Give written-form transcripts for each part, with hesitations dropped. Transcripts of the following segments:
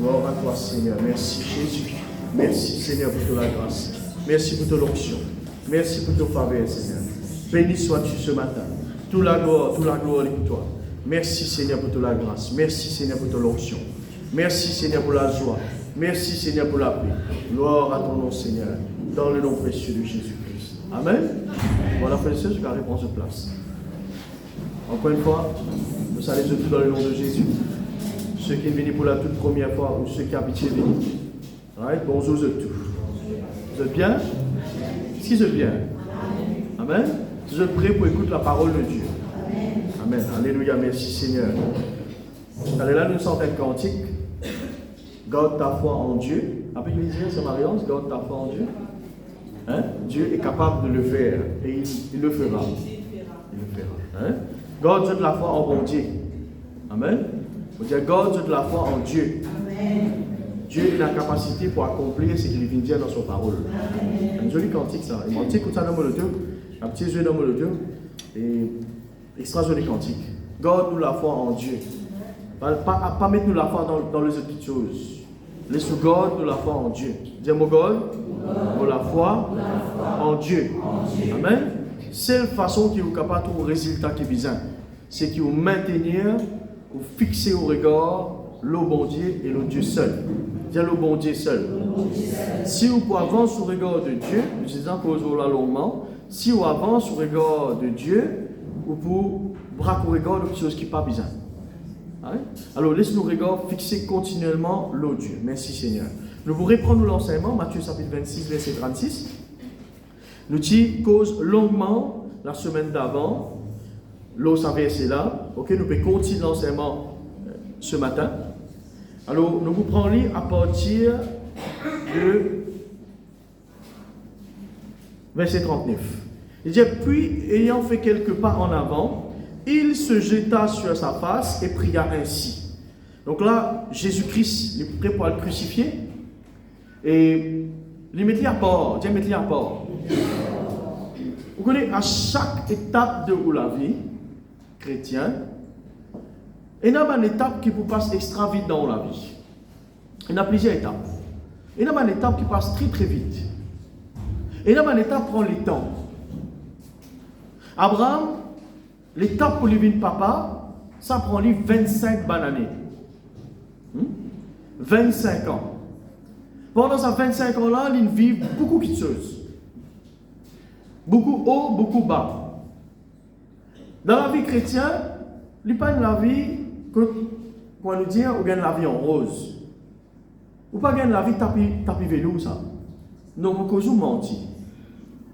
Gloire à toi, Seigneur. Merci, Jésus. Merci, Seigneur, pour toute la grâce. Merci pour ton onction. Merci pour ton faveur, Seigneur. Béni sois-tu ce matin. Toute la gloire est pour toi. Merci, Seigneur, pour toute la grâce. Merci, Seigneur, pour ton onction. Merci, Seigneur, pour la joie. Merci, Seigneur, pour la paix. Gloire à ton nom, Seigneur. Dans le nom précieux de Jésus-Christ. Amen. Voilà, frères et sœurs, je vais répondre sur place. Encore une fois, nous saluons tous dans le nom de Jésus. Ceux qui viennent pour la toute première fois ou ceux qui habitent chez nous. Right? Bonjour à tous. Vous êtes bien? Est-ce qu'ils êtes bien? Amen. Vous êtes prêts pour écouter la parole de Dieu? Amen. Alléluia. Merci Seigneur. Allez là, nous sommes un cantique. Garde ta foi en Dieu. Après l'Église, c'est Marianne, garde ta foi en Dieu. Hein? Dieu est capable de le faire et il le fera. Il le fera. Hein? Garde de la foi en bon Dieu. Amen. Vous dire, garde de la foi en Dieu. Amen. Dieu a la capacité pour accomplir ce qu'il vient dire dans son parole. Un joli cantique ça. Et cantique, ça dans le Dieu, un petit jeu dans le Dieu, et extra joli cantique. Garde-nous la foi en Dieu. Pas mettre nous la foi dans les autres petites choses. Laisse-nous garde-nous la foi en Dieu. Dis moi garde, la foi en Dieu. Amen. Seule façon qui est capable de trouver le résultat qui vient, c'est qu'il vous maintenir, vous fixer au regard le bon Dieu et le Dieu seul. Dis le bon Dieu seul. Si vous pouvez avancer au regard de Dieu, je disais cause là longuement, si vous avancez au regard de Dieu, vous pouvez braquer au regard de quelque chose qui n'est pas besoin. Alors laisse-nous regard fixer continuellement le Dieu. Merci Seigneur. Nous vous reprenons l'enseignement, Matthieu chapitre 26, verset 36. Nous y cause longuement la semaine d'avant. L'eau savait c'est là. Ok, nous pouvons continuer l'enseignement ce matin. Alors, nous vous prenons lire à partir de verset 39. Il dit, puis ayant fait quelques pas en avant, il se jeta sur sa face et pria ainsi. Donc là, Jésus-Christ est prêt pour le crucifier. Et il met à part. Dieu met à part. Vous connaissez, à chaque étape de la vie chrétienne, il y a une étape qui vous passe extra vite dans la vie. Il y a plusieurs étapes. Il y a une étape qui passe très très vite. Et il y a une étape qui prend le temps. Abraham, l'étape pour lui devenir papa, ça prend lui 25 bonnes années. 25 ans. Pendant ces 25 ans-là, il vit beaucoup de choses. Beaucoup haut, beaucoup bas. Dans la vie chrétienne, il n'y a pas de la vie que, pour nous dire, on gagne la vie en rose. Ou pas gagner la vie tapis vélo, ça. Non, on peut mentir.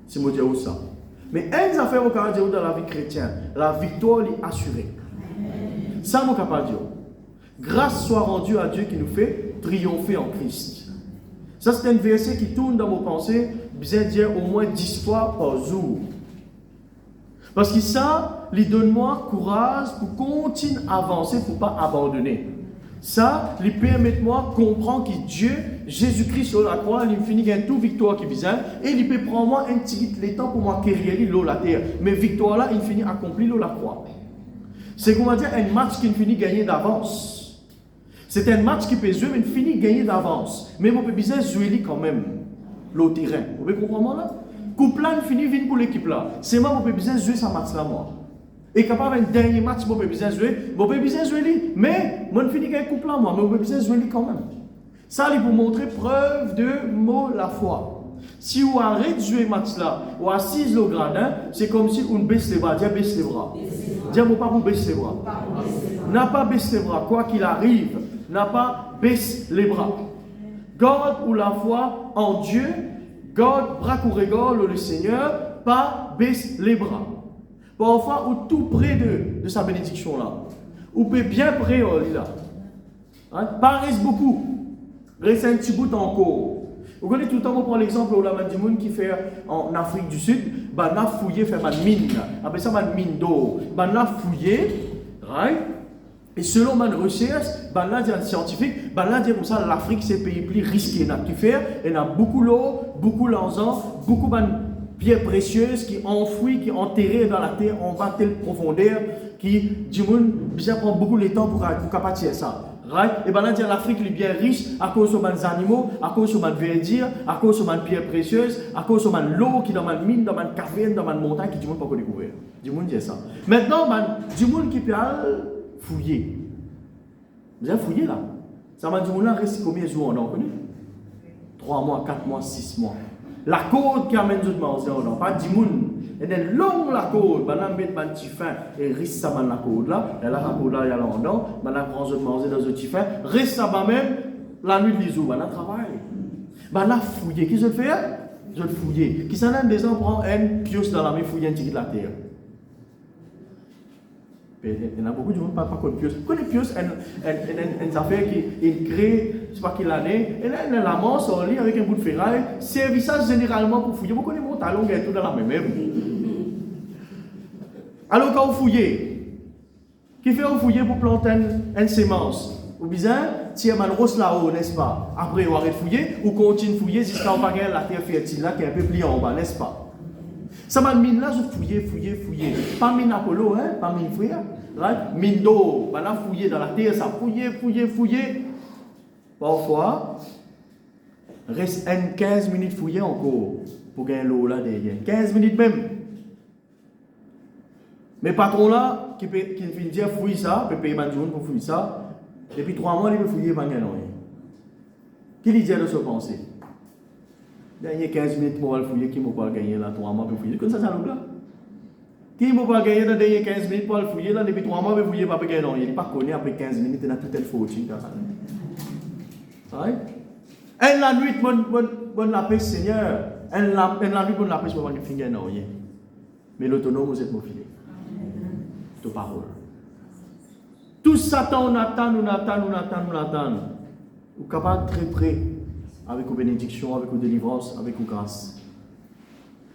C'est moi dire ça. Mais une affaire au Canada dans la vie chrétienne, la victoire est assurée. Ça, je suis capable de dire. Grâce soit rendue à Dieu qui nous fait triompher en Christ. Ça, c'est un verset qui tourne dans vos pensées, bien dire au moins 10 fois par jour. Parce que ça, il donne-moi courage pour continuer à avancer, pour ne pas abandonner. Ça, il permet-moi de comprendre que Dieu, Jésus-Christ sur la croix, il finit gagner toute victoire qui vient, et il peut prendre moi un petit peu de temps pour moi guérir l'eau la terre. Mais victoire là, il finit accomplir l'eau la croix. C'est comment dire un match qui finit gagner d'avance. C'est un match qui peut jouer, mais il finit gagner d'avance. Mais on peut bien jouer quand même l'autre terrain. Vous pouvez comprendre là? Coupe là, il finit vite pour l'équipe là. C'est moi qui peux bien jouer ce match là moi. Et capable un dernier match, je peux bien jouer, lui. Mais moi, je finis gagner couple là moi, mais je peux bien jouer lui quand même. Ça, il vous montrer preuve de mot la foi. Si vous arrêtez de jouer match là, ou assise le gradin, c'est comme si on baisse les bras. Dis baisse les bras. Dis moi pas vous baisse les bras. N'a pas baissé les bras, quoi qu'il arrive, n'a pas baissé les bras. Garde ou la foi en Dieu, garde bras ou regard le Seigneur, pas baisse les bras. Parfois, ou tout près de sa bénédiction là, ou peut bien près là. Hein? Pas reste beaucoup, reste un petit bout encore. Vous connaissez tout le temps, on prend l'exemple où la Mandimoun qui fait en Afrique du Sud, on a fouillé, fait une mine, après ça, une mine d'eau. On a fouillé, right? Et selon ma recherche, là, des scientifiques, là, dire comme ça, l'Afrique, c'est le pays plus risqué. Il y a beaucoup d'eau, beaucoup d'argent, beaucoup de pierres précieuses qui enfouies, qui enterrées dans la terre en bas de telle profondeur, qui, du monde, bien prend beaucoup de temps pour capter ça. Right? Et bien là, l'Afrique est bien riche à cause des animaux, à cause de verdure, à cause des pierres précieuses, à cause de l'eau qui est dans ma mine, dans ma caverne, dans ma montagne, qui du monde pas encore découvert. Du monde dit ça. Maintenant, du monde qui peut fouiller. Vous avez fouillé là. Ça m'a dit, du monde là reste combien de jours on a connu? 3 mois, 4 mois, 6 mois. La côte qui amène tout manger, on n'a pas du monde. Et then, long la côte, on met un petit fin et risque ça dans la côte là. Et là, la côte là, il y a l'endroit, on prend de manger dans un petit fin, reste ça même, la nuit de l'isou, on travaille. On a fouillé. Qui se le fait? Je le fouillé. Qui s'en a des gens prend un pioche dans la main, fouiller un petit de la terre. Il y en a beaucoup de gens qui ne parlent pas de pioche. Quand les pioches, une affaire qui est créée, je ne sais pas quelle année, et là, elle la masse en lit avec un bout de ferraille, service généralement pour fouiller. Vous connaissez mon talon, il y a tout dans la même. Alors, quand vous fouillez, qui fait vous fouiller pour planter une sémence? Ou bien, tiens, man rose là-haut, n'est-ce pas? Après, vous arrêtez de fouiller, ou continuez de fouiller jusqu'à vous pas la terre fertile là qui est un peu pliée en bas, n'est-ce pas? Ça m'a mine là, je fouillais. Pas mine Apollo, hein? Pas mine fouiller. Right? Mine d'eau, on a fouillé dans la terre, ça fouillé. Parfois, reste 15 minutes fouiller encore pour gagner l'eau là derrière. 15 minutes même. Mais patron là, qui finit dire fouiller ça, peut payer Banjoun pour fouiller ça. Depuis 3 mois, il peut fouiller pas gagner rien. Qui lui dit de se penser? Dernier 15 minutes pour le fouiller, qui m'a pas gagné là 3 mois pour fouiller. Comme ça, ça nous là. Qui m'a pas gagné dans les 15 minutes pour le fouiller là, depuis 3 mois, pour fouiller, pas gagner rien. Il n'est pas connu après 15 minutes, il a tout le faute. Right? Et la nuit, bonne la paix, Seigneur. Et la nuit, bonne la paix, je ne vais pas faire rien. Mais l'autonome, vous êtes mon filet. De parole. Tout Satan, on attend. Vous êtes capable très près avec vos bénédictions, avec vos délivrances, avec vos grâces.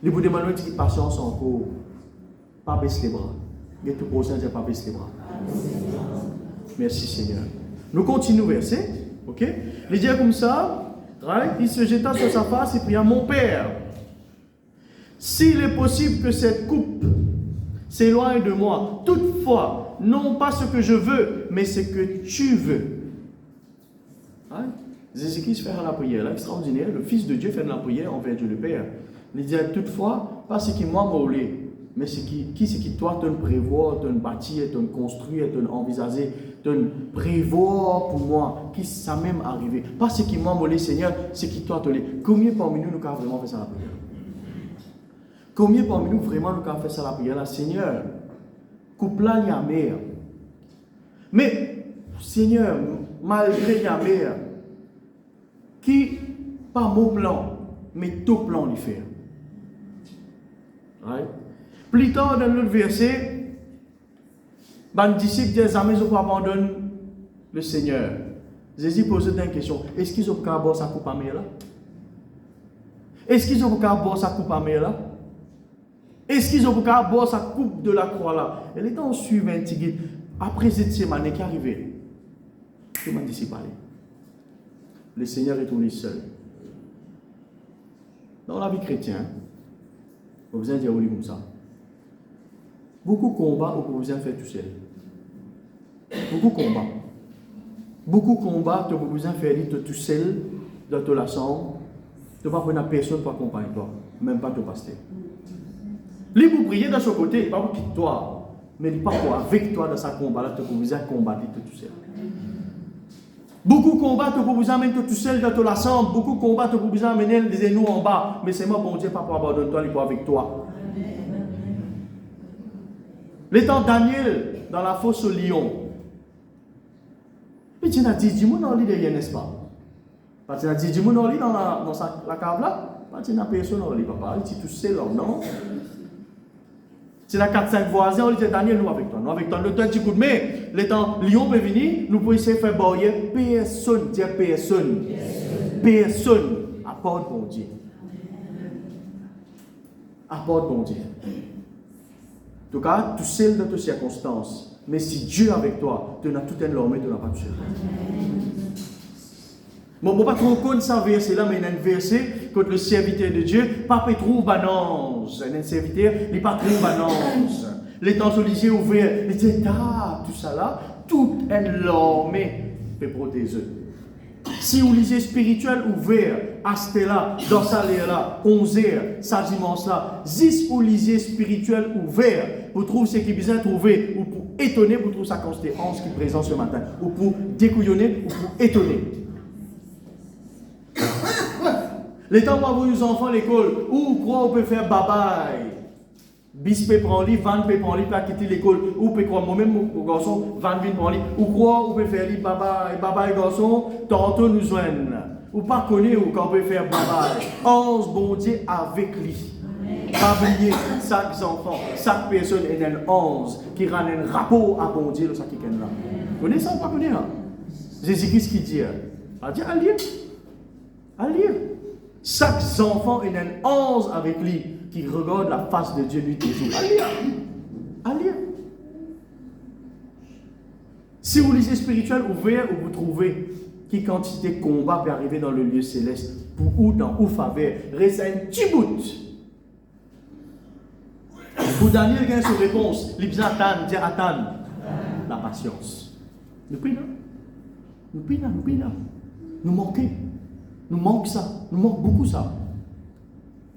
Les vous demandez une patience encore. Pas baisser les bras. Mais tout prochain, c'est pas baisser les bras. Merci Seigneur. Nous continuons verset. Ok? Il dit comme ça. Right? Il se jeta sur sa face et pria, mon Père, s'il est possible que cette coupe s'éloigne de moi, toutefois, non pas ce que je veux, mais ce que tu veux. Right? Jésus-Christ fait la prière, là, extraordinaire. Le Fils de Dieu fait la prière envers Dieu le Père. Il dit toutefois, pas ce qui moi m'a voulu, mais ce qui toi te prévoit, te bâtir, te construire, te envisager, te prévoir pour moi, qui ça même arrivé. Pas ce qui moi m'a voulu, Seigneur, ce qui toi te l'est. Combien parmi nous avons vraiment fait ça la prière? Combien parmi nous vraiment nous avons fait ça la prière là, Seigneur? Coupe là, il y a mer. Mais, Seigneur, malgré la mer, qui, pas mon plan, mais ton plan lui fait. Right? Plus tard, dans l'autre verset, les disciples disent jamais ils abandonnent le Seigneur. Jésus pose une question. Est-ce qu'ils ont qu'à boire sa coupe à mer là? Est-ce qu'ils ont qu'à boire sa coupe à mer là? Est-ce qu'ils ont qu'à boire sa coupe de la croix là? Et les temps suivent un petit guide. Après cette semaine qui est arrivée, comment disciples aller? Le Seigneur est tourné seul. Dans la vie chrétienne, vous avez dit comme ça. Beaucoup de combats, vous avez fait tout seul. Beaucoup de combats. Beaucoup de combats, vous avez fait tout seul, dans la chambre. Tu ne vas pas prendre personne pour accompagner toi, même pas ton pasteur. Lui, vous priez de son côté, il ne pas pour quitter toi, mais il ne pas pour avec toi dans sa combat, là, vous avez combattu tout seul. Beaucoup de combats que vous amènez tout seul dans la chambre, beaucoup de combats que vous amenez les genoux en bas, mais c'est moi, bon Dieu, pas pour abandonner toi, il est avec toi. Le temps Daniel dans la fosse au lion. Mais tu as dit, dis-moi dans l'île derrière, n'est-ce pas? Tu as dit, dis-moi dans l'île dans la cave là. Tu n'as personne dans l'île, papa. Tu es tout seul, non? Tu as 4-5 voisins, on dit, Daniel, nous avec toi. Nous avec toi. Le temps, petit coup de main. Le temps, lion peut venir, nous pouvons essayer de faire barrière. Personne, dire personne. Personne. Apporte bon Dieu. Apporte bon Dieu. En tout cas, tu sais dans tes circonstances. Mais si Dieu est avec toi, tu n'as tout un l'homme et tu n'as pas tout seul. Bon, je ne pas trop connaître ça verset là, mais il y a un verset contre le serviteur de Dieu. Pas trouve banance. Il y a un serviteur, il n'est pas trouve banance. Les temps sur les yeux ouverts, il dit, ah, tout ça là, tout un l'homme peut protéger. Si vous lisez spirituel ouvert, à ce là, dans sa là, 11h, sa dimanche là, 10 vous lisez spirituel ouvert, vous trouvez ce qui est besoin de trouver, ou pour étonner, vous trouvez ça quand c'était 11 qui est présent ce matin, ou pour découillonner, ou pour étonner. Les temps où vous avez vos enfants à l'école, où quoi on peut faire babaye. Bis peut prendre lui, Van peut prendre lui, pas quitter l'école, ou peut croire moi-même, mon garçon, Van vient prendre lui, ou quoi on peut faire lui, babaye garçon, tantôt nous joignent. Ou pas connaître ou qu'on peut faire babaye. 11 bon Dieu avec lui. Pas oublier chaque enfant, chaque personne est un 11 qui rend un rapport à bon Dieu, ça qui est là. Vous connaissez ça ou pas connaître? Jésus-Christ qui dit, à dire, à lire. À lire. Chaque enfant est un 11 avec lui qui regarde la face de Dieu lui toujours. À lire. À lire. Si vous lisez spirituel ouvert, vous trouvez qui quantité de combat peut arriver dans le lieu céleste pour ou dans ou faveur. Reste un petit bout. Pour Daniel, il y a une réponse. L'Ibzatan, dit attendre. La patience. Nous prions. Nous prions. Nous manquons. Nous manque ça. Nous manque beaucoup ça.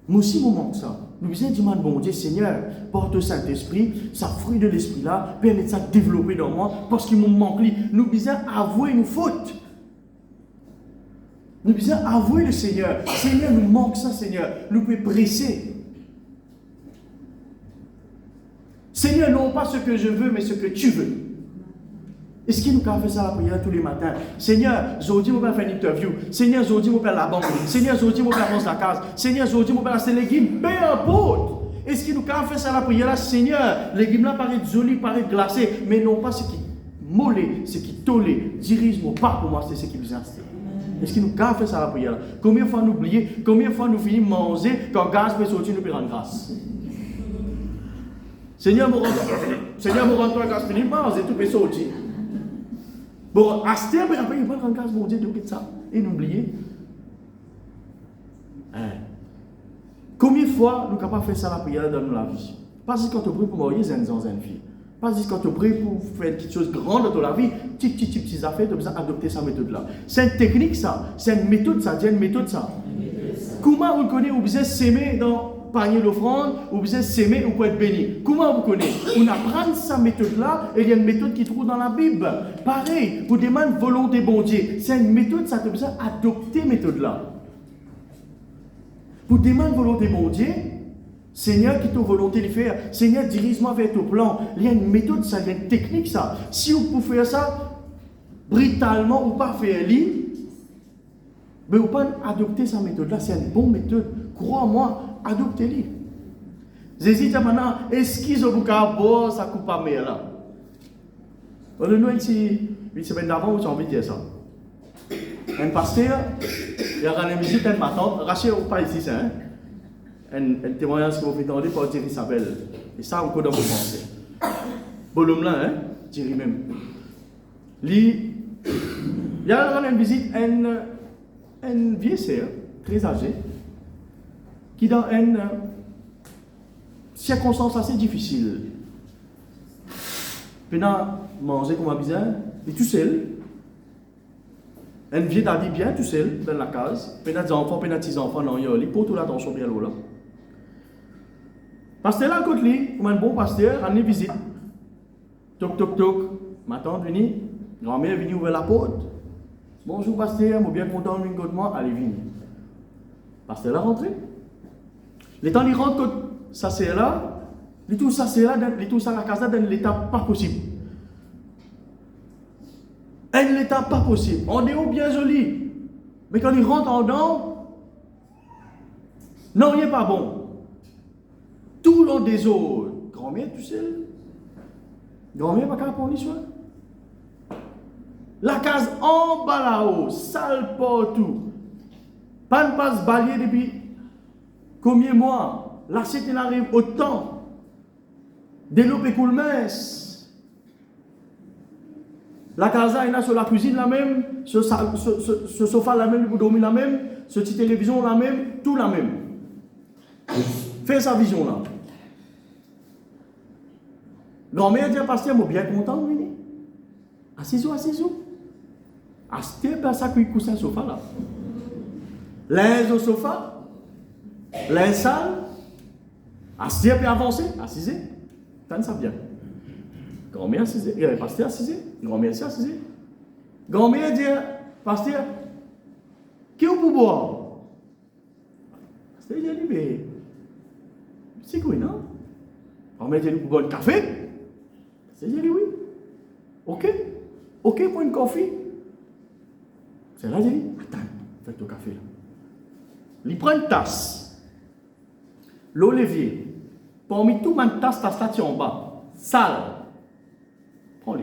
Nous aussi, nous manque ça. Nous besoin dire, bon Dieu, Seigneur, porte le Saint-Esprit, ça fruit de l'Esprit-là, permet ça de développer dans moi, parce qu'il nous manque. Nous besoin avouer nos fautes. Nous besoin avouer le Seigneur. Seigneur, nous manque ça, Seigneur. Nous pouvons presser. Seigneur, non pas ce que je veux, mais ce que tu veux. Est-ce qu'il nous a fait ça à la prière tous les matins? Seigneur, aujourd'hui, je vais faire une interview. Seigneur, aujourd'hui, je vais faire la banque. Seigneur, aujourd'hui, je vais faire la case. Seigneur, aujourd'hui, je vais faire la légumes. Peu importe. Est-ce qu'il nous a fait ça à la prière là? Seigneur, les légumes là paraissent jolis, paraissent glacés, mais non pas ce qui mollet, ce qui tolé. Dirige-moi pas pour moi, c'est ce qui nous insiste. Est-ce qu'il nous a fait ça à la prière là? Combien de fois nous oublions? Combien de fois nous finissons manger quand le gaz peut sortir, nous peut rendre grâce? Seigneur, me rends-toi grâce, fini, manger, tout peut sortir. Bon, à ce temps, après, il va rendre grâce, mon Dieu, de ça. Et n'oubliez. Combien de fois nous sommes capables de faire ça à la prière dans la vie? Pas juste quand tu pries pour mourir, c'est une vie. Pas juste quand tu pries pour faire quelque chose de grand dans la vie, petites affaires, tu as besoin d'adopter cette méthode-là. C'est une technique, ça. C'est une méthode, ça. C'est une méthode, ça. Comment vous connaissez, vous besoin s'aimer dans panier l'offrande, ou besoin s'aimer ou pour être béni. Comment vous connaissez? On apprend cette méthode-là, et il y a une méthode qui trouve dans la Bible. Pareil, vous demandez volonté bon Dieu. C'est une méthode, ça te besoin d'adopter cette méthode-là. Vous demandez volonté bon Dieu, Seigneur, qui t'a volonté de faire, Seigneur, dirige-moi vers ton plan. Il y a une méthode, ça, il y a une technique, ça. Si vous pouvez faire ça, brutalement ou pas faire l'île, mais vous pouvez adopter cette méthode-là, c'est une bonne méthode. Crois-moi, adoptez-les. Jésus dit maintenant, est-ce qu'ils ont beaucoup ça coupe pas mer là? Nous, une semaine d'avant, j'ai envie de dire ça. Un pasteur, il a une visite à ma tante, Rachel ou pas ici, ça, hein? Un témoignage que vous faites entendre par Thierry Isabelle. Et ça, encore dans vos pensées. Bon, l'homme là, hein? Thierry même. Il y a une visite à une vieille sœur, très âgée, qui dans une circonstance assez difficile. Pendant manger comme un bizarre, et tout seul. Elle vient d'aller bien tout seul dans la case. Pendant des enfants, pendant des enfants, non, il pour toute l'attention bien là. Pasteur là, côté lui, comme un bon pasteur, on est visite. Toc toc toc. Ma tante vient, grand-mère vient ouvrir la porte. Bonjour pasteur, je suis bien content de venir de moi. Allez, venez. Pasteur là rentré. Le temps il rentre, ça c'est là. Tout ça c'est là, tout ça la casa dans l'état pas possible. Un l'état pas possible. On est bien joli. Mais quand il rentre en dedans, non, il n'est pas bon. Tout le des autres. Grand-mère, tu sais. Grand-mère, pas qu'à prendre l'histoire. La case en bas là-haut, sale partout. Pas de passe balayer depuis combien de mois. Là, c'était arrive autant. De l'eau et coule mince. La casa est là sur la cuisine la même, ce sofa la même, pour dormir la même, ce petite télévision la même, tout la même. Fais sa vision là. Grand-mère dit à pasteur, je suis bien content de venir. Assisez-vous. Acheter pas ça qui coussin sofa là. Linge au sofa, linge sale, acheter puis avancer, assiser. T'as ça bien. Grand-mère assiser, pasteur assiser, grand-mère assiser. Grand-mère dit, pasteur, qui est pour boire? Pasteur dit, mais c'est quoi non? Grand-mère dit, pour boire un café? Pasteur dit, oui. Ok pour une café. C'est là, j'ai dit, attends, fais ton café là. Il prend une tasse, l'olivier, parmi tout ma tasse là, tu en bas, sale. Prends-le.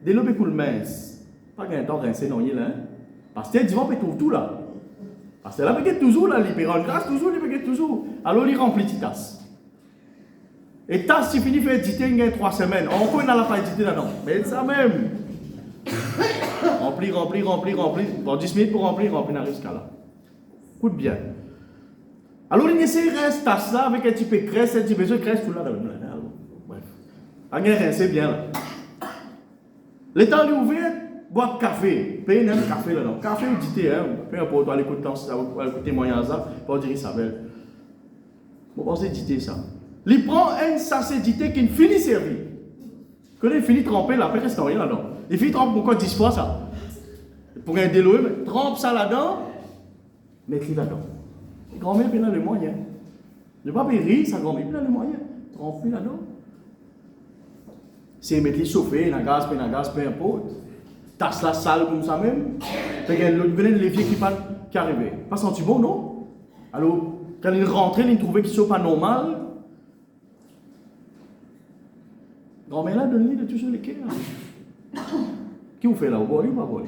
Développez pour le mince. Pas qu'un temps rincer, non, il est là. Parce que tu vas trouver tout là. Parce que là, il peut toujours là, il peut rendre grâce, toujours, il peut toujours. Alors, il remplit une tasse. Et tasse, si fini, fait éditer, il y a 3 semaines. On peut n'a pas éditer là, non. Mais ça même. Remplir. Bon, 10 minutes pour remplir, on arrive jusqu'à là. Écoute bien. Alors, il essaie de rester tasse là avec un petit peu de crème, un petit peu de crème, tout là. Bref. Il rincer bien là. Le temps est ouvert, boire café. Paye un café là, non. Café ou dité, hein. Peu importe, on va écouter moyen ça, pour dire ça belle. Bon, on s'est dité ça. Il prend un sachet dité qui finit servi. Quand il finit tremper là, après, c'est rien là-dedans. Il finit tremper pourquoi 10 fois ça? Pour un déloué, trempe ça là-dedans, mets-le là-dedans. Grand-mère, il a le moyen. Ne pas payer, sa grand-mère, il a le moyen. Tremper là-dedans. C'est mettre les chauffer, il y a gaz, peu importe. Tasse la salle comme ça même. Il y a l'autre levier qui arrive. Pas senti bon, non? Alors, quand il rentrait, il trouvait qu'il ne soit pas normal. Grand-mère là, donne-lui de toujours les cœurs. Qui vous fait là? Vous boivez ou pas boire?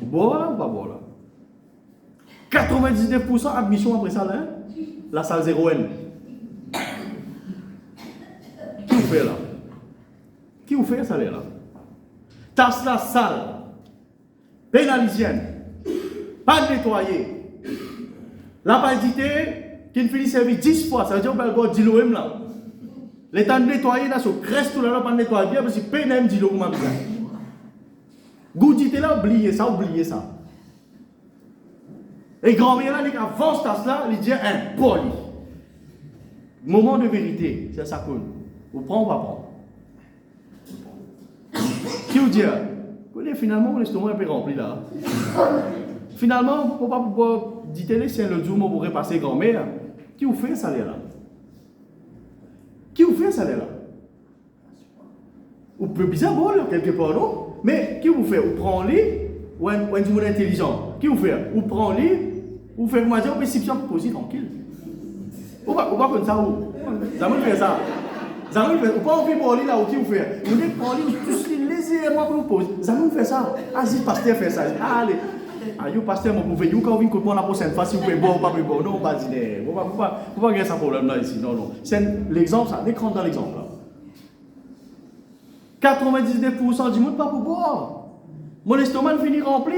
Vous boivez là ou pas boire là? 99% admission après ça là, la salle 0N. Qui vous fait là? Qui vous fait ça là? Tasse la salle, pénalisienne, pas nettoyer. La validité qui ne finit servir 10 fois, ça veut dire qu'on va avoir 10 l'OM là. L'état de nettoyer là, sur creste tout là, pas nettoyer bien parce que pénal 10 l'OM comme ça. Goudité là, oubliez ça. Et grand-mère là, avant ce tasse là, il dit un poli. Moment de vérité, c'est ça qu'on. Vous prenez ou pas prendre? Qui vous dit? Finalement, mon estomac est un peu rempli là. Finalement, pour pas pouvoir dire c'est le jour où vous pourrez passer grand-mère. Qui vous fait ça là? Qui vous fait ça là? Vous pouvez bizarre bon là, quelque part, non? Mais qui vous fait? Vous prenez ou un monde intelligent? Qui vous fait? Vous prenez, vous faites moi dire, vous pouvez pour poser tranquille. Ou pas comme ça, vous. Ça me fait ça. Ça me fait. Ou pas envie pour aller là où qui vous fait? Vous dites prendre tous légèrement pour vous poser. Ça me fait ça. Ah, si le pasteur fait ça. Allez. Ah, le pasteur, vous pouvez, vous quand vous venez la prochaine fois, si vous pouvez boire ou pas boire. Non, pas dîner. Vous ne pas gagner ce problème là ici. Non. C'est l'exemple, ça. L'écran dans l'exemple là. 99% du monde pas pour boire. Mon estomac finit rempli,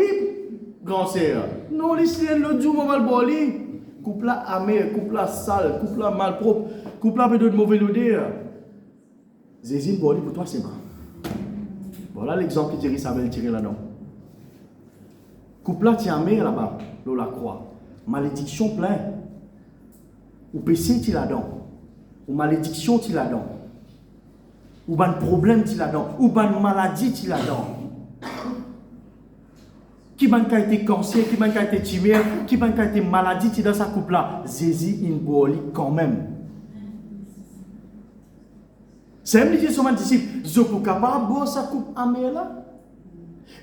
grand sœur. Non, l'histoire l'autre jour, on va le boire. Couple là amer, couple là sale, couple là malpropre, couple là peut-être de mauvaise odeur. Zézine boire pour toi, c'est mal. Voilà l'exemple que Thierry Sabel tiré là-dedans. Couple là, tu amer là-bas, l'eau la croix. Malédiction plein. Ou péché, tu là-dedans. Ou malédiction, tu là-dedans. Ou ban problème ti là-dedans, ou ban maladie ti là-dedans. Qui ban ka été cancer, qui ban ka été tumeur, qui ban ka été maladie ti dans sa couple là, Jésus in boali quand même. C'est même dit sur mon disciple, je peux capable boire sa coupe amère là.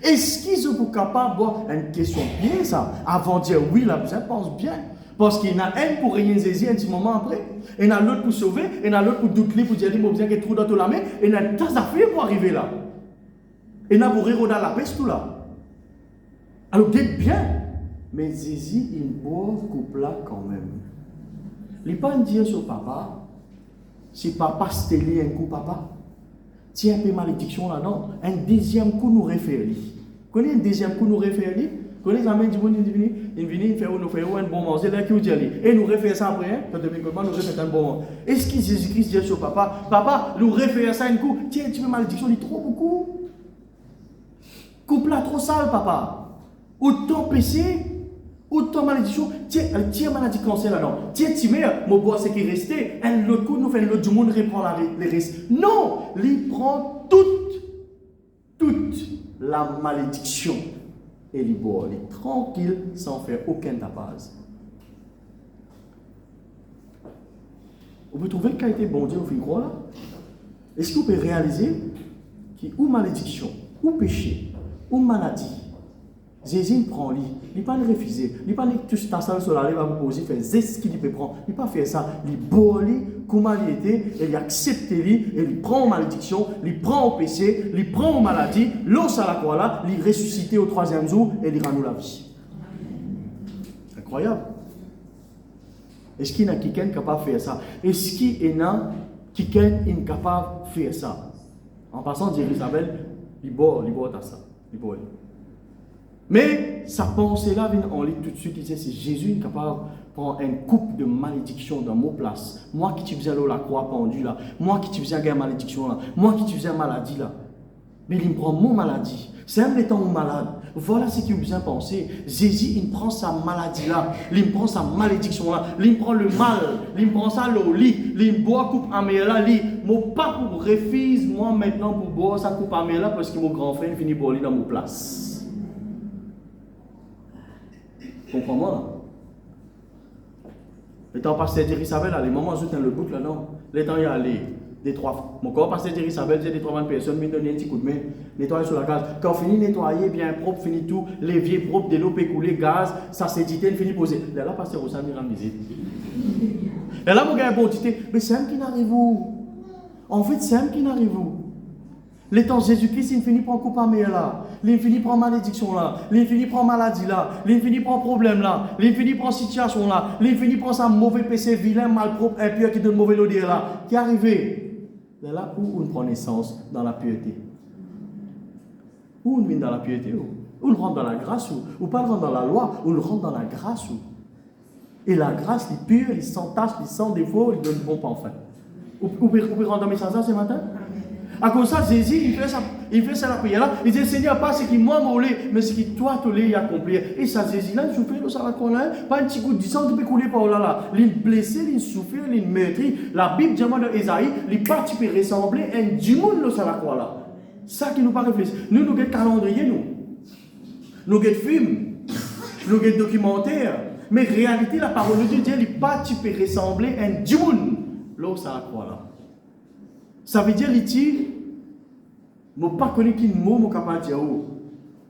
Est-ce qu'ils sont capables de boire une question bien ça, avant de dire oui là, je pense bien. Parce qu'il y en a un pour rien saisir un petit moment après, et il y en a l'autre pour sauver, et il y en a l'autre pour douter, pour dire qu'il y a besoin de trouver dans la main, et il y a une tasse d'affaires pour arriver là. Et il y en a pour rire dans la peste tout là. Alors dites bien, mais Zizi, il boit couple là quand même. Il n'est pas dire sur papa, si papa stélé un coup papa, tiens un peu malédiction là-dedans, un deuxième coup nous réfère. Connais un deuxième coup nous réfère? Connais les amis du monde, ils viennent faire un bon manger, là qui vous dit, et nous réfère ça après, quand nous réfère un bon manger. Est-ce que Jésus-Christ dit sur papa, nous réfère ça un coup, tiens, tu veux malédiction, il est trop beaucoup. Couple-là trop sale, papa. Autant péché, autant malédiction. Tiens, maladie cancer là-dedans. Tiens, mon bois, c'est qui est resté. L'autre coup, nous fait l'autre du monde reprend les restes. Non, il prend toute la malédiction. Et il boit, il est tranquille, sans faire aucun tapage. Vous pouvez trouver le qualité bon Dieu au fin de croix là? Est-ce que vous pouvez réaliser qu'il y a ou malédiction, ou péché, ou maladie? Jésus prend lui, il ne pas le refuser, il ne pas tout ta salle sur la lèvre à vous poser, il fait ce qu'il peut prendre, il ne pas faire ça, il boit lui, comment il était, et il accepte lui, et il prend en malédiction, il prend au péché, il prend en maladie, l'os à la croix là, il ressuscite au 3e jour, et il rend nous la vie. Incroyable. Est-ce qu'il y a quelqu'un capable de faire ça? Est-ce qu'il y a quelqu'un incapable de faire ça? En passant de Jérusalem, il boit à ça. Il boit. Mais sa pensée-là vient en lit tout de suite. Il dit, c'est Jésus qui est capable de prendre un couple de malédiction dans mon place. Moi qui tu faisais la croix pendue là. Moi qui tu faisais la malédiction là. Moi qui tu faisais la maladie là. Mais il me prend mon maladie. C'est un étant malade. Voilà ce qu'il a besoin de penser. Jésus, il prend sa maladie là. Il prend sa malédiction là. Il prend le mal. Il prend ça au lit. Il boit coupe amère là. Moi pas pour refuse moi maintenant pour boire sa coupe amère là parce que mon grand frère finit pour aller dans mon place. Comprends-moi là. Le temps pasteur d'Isabelle, les moments où j'étais le bout là-dedans, le temps il y a allé, des trois. Mon corps pasteur d'Isabelle, j'ai des 3 personnes, me donner un petit coup de main, nettoyer sur la gaz. Quand on finit nettoyer, bien propre, finit tout, l'évier propre, de l'eau pécoulée, gaz, ça s'est dit, finit poser. Là, pasteur Rosa me rend visite. Et là, mon gars, bon, dit, mais c'est un qui n'arrive où? En fait, c'est un qui n'arrive où? Le temps Jésus-Christ, il finit par couper mais là. Il finit par malédiction là. Il finit par maladie là. Il finit par problème là. Il finit par situation là. Il finit par sa mauvais péché, vilain, malpropre, impur qui donne mauvais odeur là. Qui est arrivé? C'est là où on prend naissance dans la pureté. Où on vient dans la pureté? Où on rentre dans la grâce? Ou pas rentre dans la loi? Où on rentre dans la grâce? Et la grâce, il est pure, il sans tache, il sans défaut, il donne bon parfum. Vous pouvez rendre un message ce matin? À cause de ça, Jésus, il fait ça la prière là. Il dit, Seigneur, pas ce qui moi m'olé, mais ce qui toi t'olé accompli. Et ça, Jésus là, il souffre, ça va qu'on a, pas un petit coup de sang qui peut couler par là. Il blessé, il souffre, il meurtri. La Bible dit dans Ésaïe, il pas tu peux ressembler à un démon ça la croix là. Ça qui nous paraît réfléchir. Nous avons calendrier, nous. Nous avons film. Nous avons documentaire. Mais en réalité, la parole de Dieu dit, il pas tu peux ressembler à un démon là ça la croix là. Ça veut dire, je ne sais pas qui mot je capable de dire.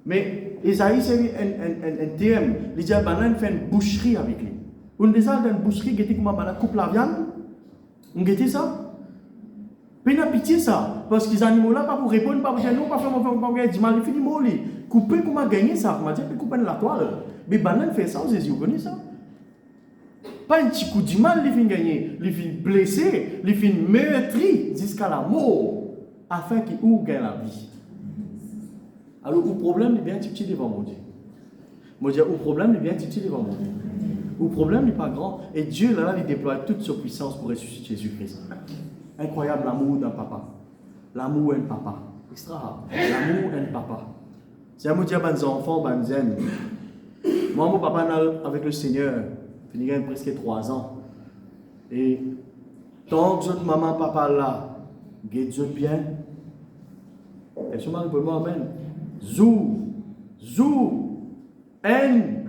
Mais Esaïe, c'est un terme. Il dit, il fait une boucherie avec lui. On dit ça dans une boucherie, il dit, coupe la viande. On dit ça. Mais il a pitié ça. Parce que les animaux là, pas pour répondre, pas pour dire non, pas faire du mal, il finit mort. Couper, comment gagner ça? On dit, couper la toile. Mais il fait ça, Jésus, vous connaissez ça? Pas un petit coup de mal, il finit gagner, il finit blessé, il finit meurtri jusqu'à la mort, afin qu'il gagne la vie. Alors, le problème est bien petit devant mon Dieu. Moi, je dis, le problème est bien petit devant mon Dieu. Le problème n'est pas grand. Et Dieu, là, il déploie toute sa puissance pour ressusciter Jésus-Christ. Incroyable l'amour d'un papa. L'amour d'un papa. Extra. L'amour d'un papa. C'est un mot dire, les enfants, les amis. Moi, mon papa, avec le Seigneur, il a presque 3 ans. Et tant que votre maman, papa là, guette bien. Et je m'en pour moi, amen. Zou, haine,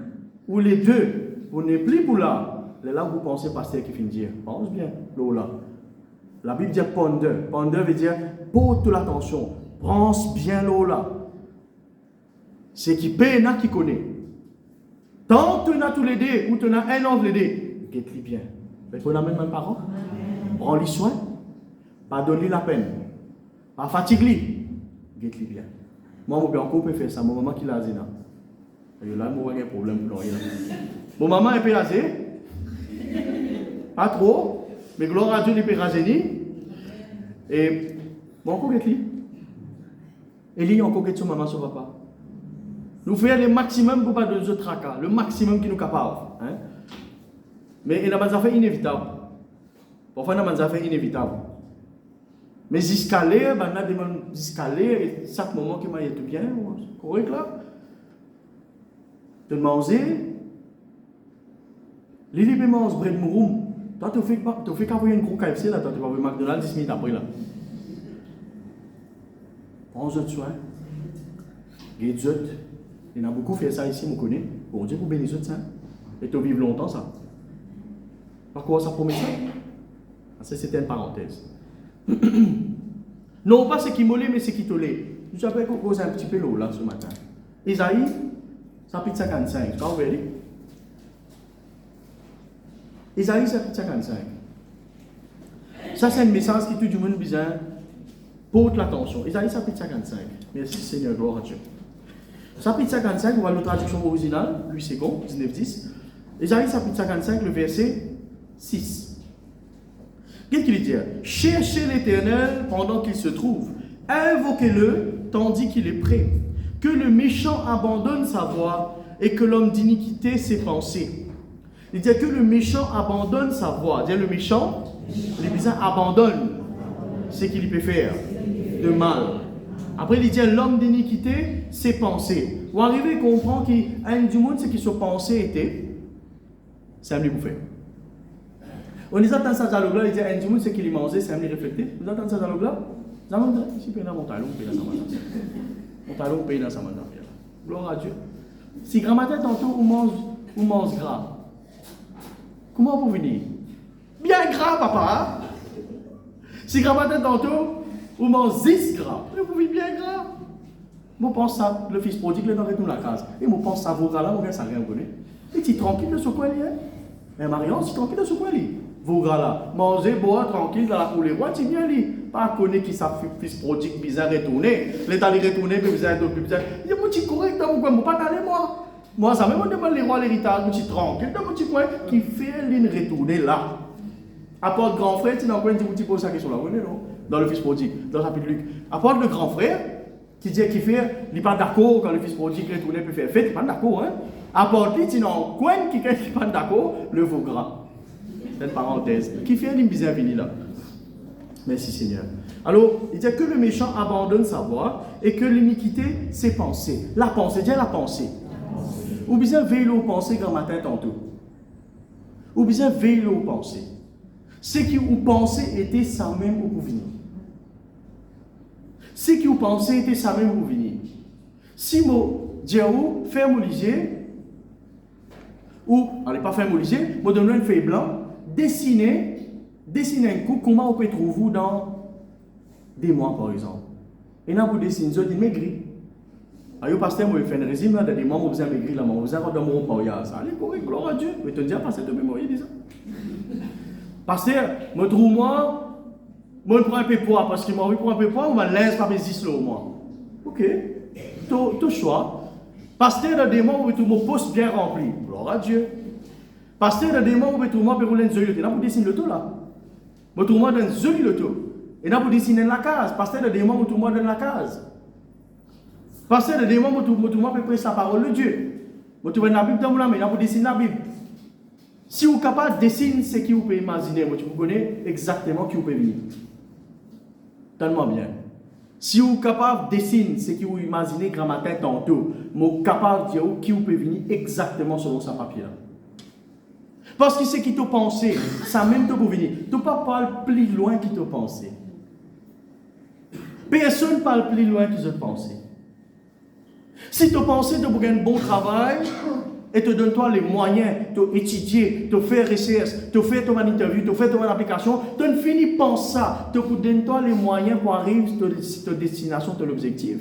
ou les deux, vous n'êtes plus pour là. Là, vous pensez, pasteur, qui finit dire, pense bien, là. La Bible dit pondeur. Pondeur veut dire, porte toute l'attention. Pense bien là. C'est qui paie, n'a qui connaît. Tant que tu as tous les deux, ou tu as un an les deux, guette-les bien. Mais qu'on amène mes parents, prends-les soin, pas donner la peine, pas fatigue-les, guette-les bien. Moi, mon père peut faire ça, mon maman qui l'a dit là. Et là, moi, j'ai un problème pour rien. Mon maman est rasée, pas trop, mais gloire à Dieu, il est rasé. Et mon encore guette-les. Et lui, encore guette son maman, son papa. Nous faisons le maximum pour ne pas donner de tracas, le maximum qui nous est capable. Hein? Mais il y a des affaires inévitables. Parfois, il y a des affaires inévitables. Mais escaliers, ben là, des escaliers, et chaque moment qui m'a été bien, correct là. De manger, les libéraux bread mouroum. Toi, tu fais qu'avoir une gros KFC là, toi, tu vas voir McDonald's 10 minutes après là. Prends autres soins. Guide autres. Il y en a beaucoup fait ça ici, on connaît. Bon Dieu, pour bénir ça. Et tu vivre longtemps ça. Par quoi ça promet ça? Ça, c'était une parenthèse. Non pas ce qui molait, mais ce qui tolait. Nous avons posé un petit peu l'eau là ce matin. Isaïe, chapitre 55. Quand vous voyez? Isaïe, chapitre 55. Ça, c'est un message qui tout le monde besoin porte l'attention. Isaïe, chapitre 55. Merci Seigneur, gloire à Dieu. Chapitre 55, on va la traduction originale, Louis II, 1910. Isaïe, chapitre 55, le verset 6. Qu'est-ce qu'il dit? Cherchez l'Éternel pendant qu'il se trouve. Invoquez-le tandis qu'il est prêt. Que le méchant abandonne sa voie et que l'homme d'iniquité ses pensées. Il dit que le méchant abandonne sa voie. Il dit le méchant, les bizarres abandonne ce qu'il peut faire de mal. Après, il dit l'homme d'iniquité ses pensées. Vous arrivez à comprendre qu'un du monde, ce qui se pensait était, c'est un livre fait. On les attend ça dialogue-là, il dit un du monde, ce qu'il mangeait, c'est un livre réfléchi. Vous attendez ça dialogue-là? Vous attendez si vous avez mon talon, vous payez dans sa main. Mon talon, vous payez dans sa main. Gloire à Dieu. Si grand-matin, tantôt, on mange gras. Comment vous venez? Bien gras, papa. Si grand-matin, tantôt, on mange 10 gras. Vous venez bien gras. Moi, pense ça, le fils prodigue, il est dans la case. Et moi, pense ça, vos gras là, on ça rien connaît. Et tu es tranquille de ce coin-là. Mais Marion, tu es tranquille de ce coin-là. Vos gars là, mangez, boire, tranquille dans la coulée. Ouais, tu viens là. Pas connaître qui ça fils prodigue bizarre retourner. L'état de retourner, puis bizarre, puis bizarre. Il dit, moi, tu es correct, moi, je ne pas t'aller, moi. Moi, ça même demande les rois l'héritage, moi, tu es tranquille, dans mon petit coin, qui fait l'une retourner là. À part le grand frère, tu n'as pas dit, tu poses la question là, vous voyez, non? Dans le fils prodigue, dans le chapitre Luc. À part le grand frère, qui dit qu'il fait, il n'est pas d'accord quand le fils prodigue retourne peut faire fête, il n'est pas d'accord, hein? À part lui, tu n'as coin qui n'est pas d'accord, le veau gras. C'est une parenthèse. Qui fait une bizarre venir là. Merci Seigneur. Alors, il dit que le méchant abandonne sa voie et que l'iniquité, ses pensées. La pensée, dis la pensée. Ou bien veille aux pensées grand matin tantôt. Ou bien veille aux pensées. Ce qui vous pensez était ça même au venir. Ce qui vous pensez était ça même au venir. Si moi, dis fais mon léger, ou, allez pas faire mon léger, moi donne une feuille blanche, dessinez un coup, comment on peut trouver dans des mois par exemple. Et là, vous dessinez, vous dites maigri. Alors, pasteur, moi, je fais un régime, là, dans des mois, vous avez maigri, là, vous avez dans mon paria. Ça allez, correct, gloire à Dieu. Je vais te dire, pasteur, de mémoire, il dit ça. Pasteur, moi, trouve-moi, moi, je prends un peu de poids, parce que moi, je prends un peu de poids, on va laisser pas mes 10 là, au moins. Ok, tout choix. Pasteur, dans des mois, vous trouve mon poste bien rempli. Gloire à Dieu. Pasteur, dans des mois, vous trouve moi, pour rouler un zoli, là, vous dessinez le tout, là. Vous trouve moi dans un zoli, le tout. Et là, vous dessinez la case. Pasteur, dans des mois, vous trouve moi dans la case. Pasteur, dans des mois, vous trouve moi, pour prêcher la parole de Dieu. Vous trouvez la Bible dans la main, là, vous dessinez la Bible. Si vous êtes capable de dessiner ce que vous pouvez imaginer, vous connaissez exactement qui vous pouvez venir. Tellement bien. Si vous êtes capable de dessiner ce que vous imaginez grand matin tantôt, vous êtes capable de dire qui vous pouvez venir exactement selon sa papier là. Parce que ce qui t'a pensé, ça même te pour venir. Tu ne peux pas parler plus loin que tu pensé. Personne ne parle plus loin que tu pensé. Si tu pensé de faire un bon travail, et te donne-toi les moyens d'étudier, de faire recherche, de faire ton interview, de faire ton application, tu ne finis pas ça. Tu donne-toi les moyens pour arriver à ta destination, à l'objectif.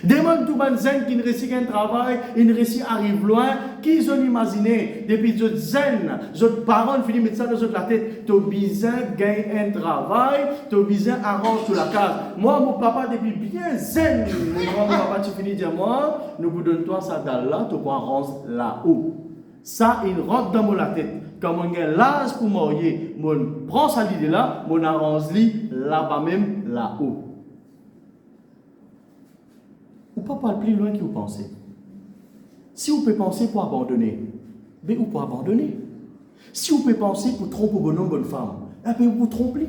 Demande tout le zen qui ne réussit qu'un travail, il ne réussit arrive loin, qu'ils ont imaginé, depuis que zen, les parents finissent de mettre ça dans la tête, tu as besoin de gagner un travail, tu as besoin d'arranger sur la case. Moi, mon papa, depuis bien zen, mon papa, tu finis de dire, moi, nous vous donnons ça dans là, tu peux arranger là-haut. Ça, il rentre dans la tête. Quand on a l'âge pour marier, on prend ça l'idée là, on arrange là-bas même, là-haut. Ou pas parler plus loin que vous pensez. Si vous pouvez penser pour abandonner, mais vous pouvez abandonner. Si vous pouvez penser pour tromper un bon homme, bonne femme, eh bien vous trompez.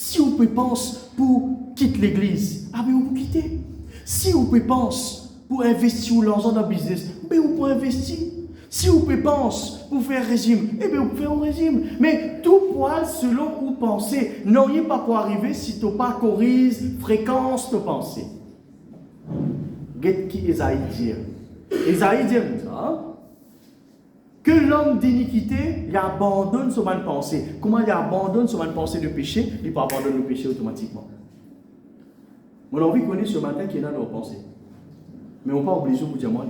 Si vous pouvez penser pour quitter l'église, vous pouvez quitter. Si vous pouvez penser pour investir l'argent dans le business, vous pouvez investir. Si vous pouvez penser pour faire un régime, vous pouvez faire un régime. Mais tout poil selon vous pensez. N'auriez pas pour arriver si tu n'as pas corrige fréquence de pensée. Qu'est-ce qu'Ésaïe dit? Ésaïe dit ça. Que l'homme d'iniquité, il abandonne son bonne pensée. Comment il abandonne son bonne pensée de péché? Il peut abandonner le péché automatiquement. Mon envie connaît ce matin qu'il y a dans nos pensées. Mais on n'est pas obligé de dire moi.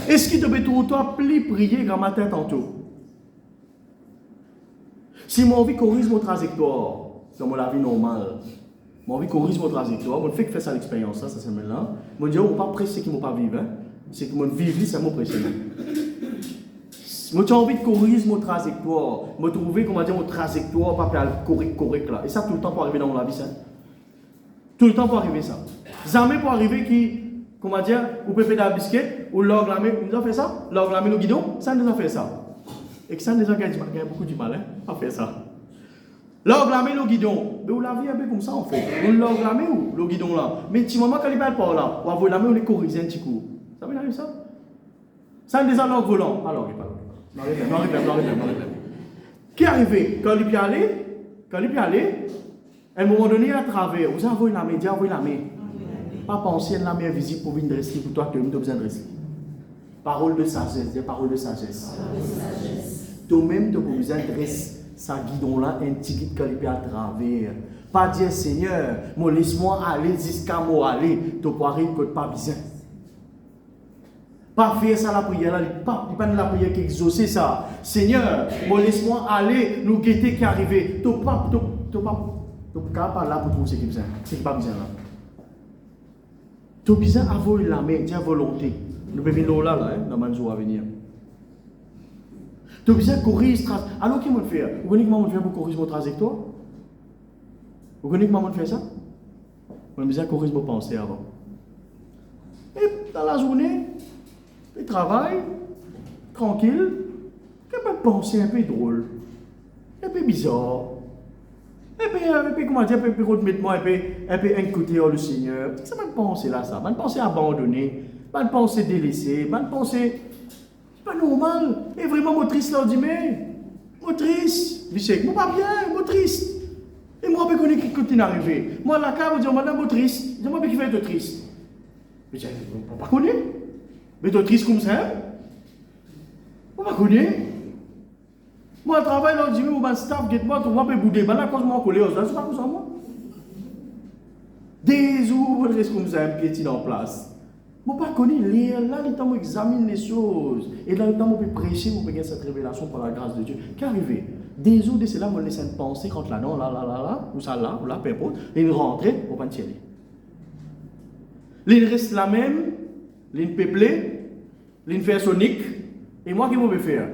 Est-ce qu'il te peut tout toi prier grand matin tantôt? Si mon envie corrige mon trajectoire, c'est mon vie normale. Mon envie corrige mon trajectoire, mon fait que faire ça l'expérience, ça c'est maintenant. Mon Dieu, on ne pas presser qui ne pas vivre. C'est que mon vivre, c'est mon presser. Moi, j'ai envie de corriger mon trajectoire. Moi, trouver, comment dire, mon trajectoire, pas correct là. Et ça, tout le temps pour arriver dans la vie, ça. Tout le temps pour arriver ça. Jamais pour arriver qui, comment dire, ou peut faire la biscuit, ou l'orglamé, nous avons fait ça. L'orglamé le guidon, ça nous a fait ça. Et que ça, des gens qui ont beaucoup du mal, à faire ça. L'orglamé le guidon, mais vous l'avez un peu comme ça, en fait. Vous l'orglamé ou le guidon là. Mais petit moment, quand il parle par là, ou vous l'avez, on les corrige un petit coup. Ça veut dire ça? Ça, des gens volant. Alors, il parle. Non, qui est arrivé? Quand il peut aller, à un moment donné, à travers, vous avez la main, vous la main. Pas penser à la main invisible pour venir dresser pour toi que tu as besoin de dresser. Parole de sagesse, parole de sagesse. Toi-même, tu as besoin de dresser sa guidon-là, un petit guide quand il peut à travers. Pas dire, Seigneur, laisse-moi aller jusqu'à moi aller, tu n'as pas besoin. Pas faire ça la prière là, pas la prière qui exauce ça. Seigneur, laisse-moi aller, nous guetter qui arrive. Tu pas là pour trouver ce qui est besoin. C'est pas besoin là. Tu as besoin d'avoir la main, de volonté. Nous pouvons venir là, dans le jour à venir. Tu as besoin de corriger. Alors, qu'est-ce qu'on fait? Vous connaissez comment on fait pour corriger votre trajectoire? Vous connaissez comment on fait ça? On a besoin de corriger vos pensées avant. Et dans la journée, il travaille, tranquille, il peut penser un peu drôle, un peu bizarre, un peu comment dire, un peu remettre moi, un peu incoûter le Seigneur. Ça va penser là, ça. Va penser abandonné, va penser délaissé, va penser. C'est pas normal. Et vraiment, motrice là, on dit, mais, motrice, Bichek, moi pas bien, motrice. Et moi, je connais qui continue à arriver. Moi, la carte, on dit, madame motrice, dis-moi qui fait être triste. Mais je ne pas connaître. Mais tu es triste comme ça? On ne connaît. Moi, je travaille dans le gym, mon staff, moi, tu vas bouder. Mais là, quand je m'en colle, c'est pas comme ça, moi. Des jours, je reste comme ça, un pied en place. Je ne connais pas lire. Là, le temps où j'examine les choses. Et là, le temps où je peux prêcher, où je peux cette révélation par la grâce de Dieu. Qu'est arrivé? Des jours de cela, je laisse une pensée quand là, non, là, ou ça là, ou là, peu importe. Et une rentrée, on va tirer. Il reste la même. L'une peuplée, l'une fait sonique, et moi, qu'est-ce que je vais faire?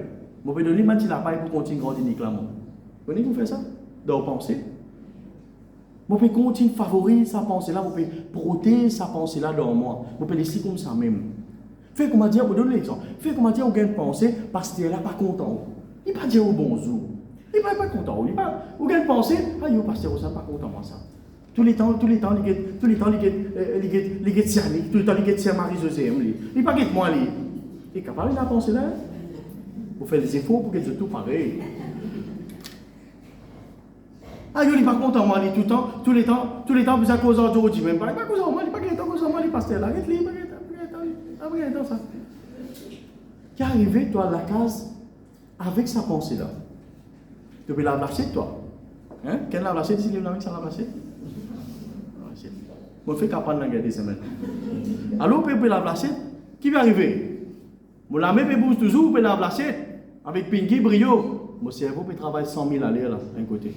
Je vais donner la paille pour continuer à grandir là. Vous voyez vous faire ça? Dans penser. Je peux continuer à favoriser sa pensée là, je peux protéger sa pensée là dans moi. Je peux laisser comme ça même. Fais comment dire, je donne l'exemple. Fais comment dire, on gagne pensée parce qu'il n'est pas content. Il ne va pas dire au bonjour. Il ne va pas content. Il va gagne pensée, ah, il pasteur, ça pas content moi ça. Tous les temps, il est cyanique, tout le temps, il est Marie-José. Il n'est pas guette moi, il est capable de la penser là. Vous faites des efforts pour que c'est tout pareil. Ah, il n'est pas content, moi, tout le temps, tous les temps, vous avez causé aujourd'hui même. Il n'est pas causé, moi, il n'est pas causé, moi, il pasteur là. Il n'est pas causé, ça. Qui est arrivé, toi, à la case, avec sa pensée là. Tu peux la lâcher, toi. Hein? Quelle la lâcher, si tu avec ça, la lâcher? Je fais qu'apprendre dans des semaines. Alors, vous pouvez la placer. Qui va arriver? Vous la mettez toujours, vous pouvez la placer. Avec Pinky, brio. Mon cerveau peut travailler 100 000 allers là, d'un côté.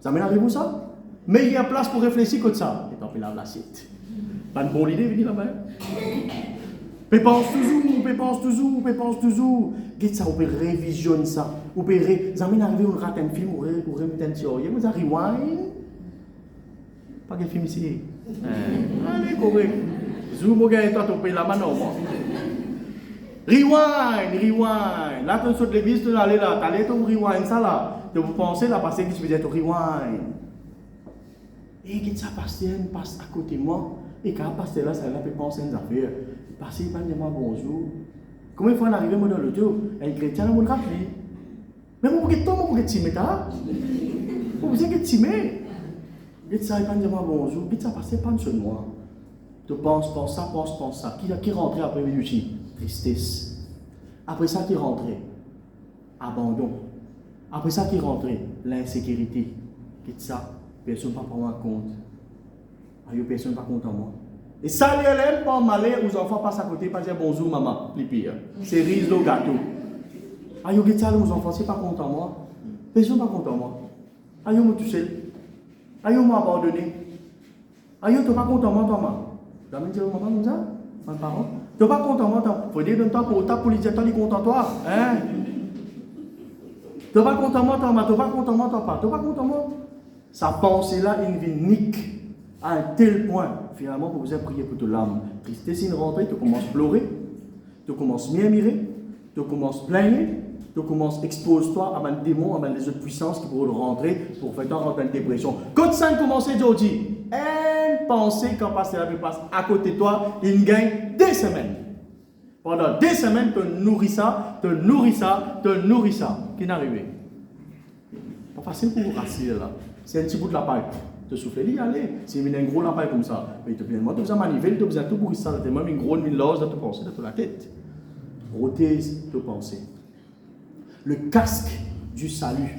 Ça m'arrive ça? Mais il y a place pour réfléchir comme ça. Et puis, on peut la placer. Pas une bonne idée, venir là-bas. Vous pense toujours. Qu'est-ce ça, vous pouvez révisionner ça. Vous pouvez, ça m'arrive, on rate un film, vous remettez un théorie. Vous avez rewind. Pas de film ici. Allez, correct. Zoom, regarde, toi, tu payes la main, non, moi. Rewind. Là, tu sautes l'église, tu allais là, tu allais ton rewind, ça là. de vous pensez la pasteur qui se faisait rewind. Et qui ça pasteur passe à côté de moi. Et quand pasteur là, ça peut penser une affaire. Pasteur, il va me dire bonjour. Comment il faut en arriver dans le tour? Un chrétien, on me rappelle. Mais vous pouvez tomber, vous pouvez timer là. Vous pouvez timer. Et ça, il va me dire bonjour. Et ça pasteur, pas sur moi. Tu penses ça. Qui rentre après le tristesse. Après ça, qui rentre? Abandon. Après ça, qui rentre? L'insécurité. Quitte ça, personne ne va prendre en compte. Personne ne va compte en moi. Et ça, les élèves, pas malais, aux enfants passent à côté, pas dire bonjour, maman, plus pire. C'est riz le gâteau. Quitte ça, aux enfants, c'est pas content en moi. Personne ne va compte en moi. Me toucher. M'abandonner. Tu n'es pas content en moi, Thomas. Tu vas me dire, maman, comme ça? Mes parents. Tu n'es pas content en moi, il faut dire de temps pour ta police, tu es content en toi. Hein? Tu n'es pas content en moi, Thomas. Tu n'es pas content en moi, Thomas. Tu n'es pas content en moi. Sa pensée-là, il vient nique à un tel point, finalement, pour vous prier pour toute l'âme. Tristesse, une rentrée, tu commences à pleurer, tu commences à murmurer, tu commences à plaindre, tu commences à exposer toi à un démon, à les autres puissances qui pourront rentrer pour faire rentrer une dépression. Quand ça a commencé, Jody, une pensée quand pasteur passe à côté de toi, il gagne des semaines. Pendant des semaines, tu nourris ça. Qui n'est arrivé? Pas facile pour vous rassurer là. C'est un petit bout de la paille. Tu souffles, y aller. C'est un gros la paille comme ça. Mais tu as manivelle, tu as tout pour ça. Tu as même une grosse mine l'os dans ta pensée, dans la tête. Protège ta pensée. Le casque du salut.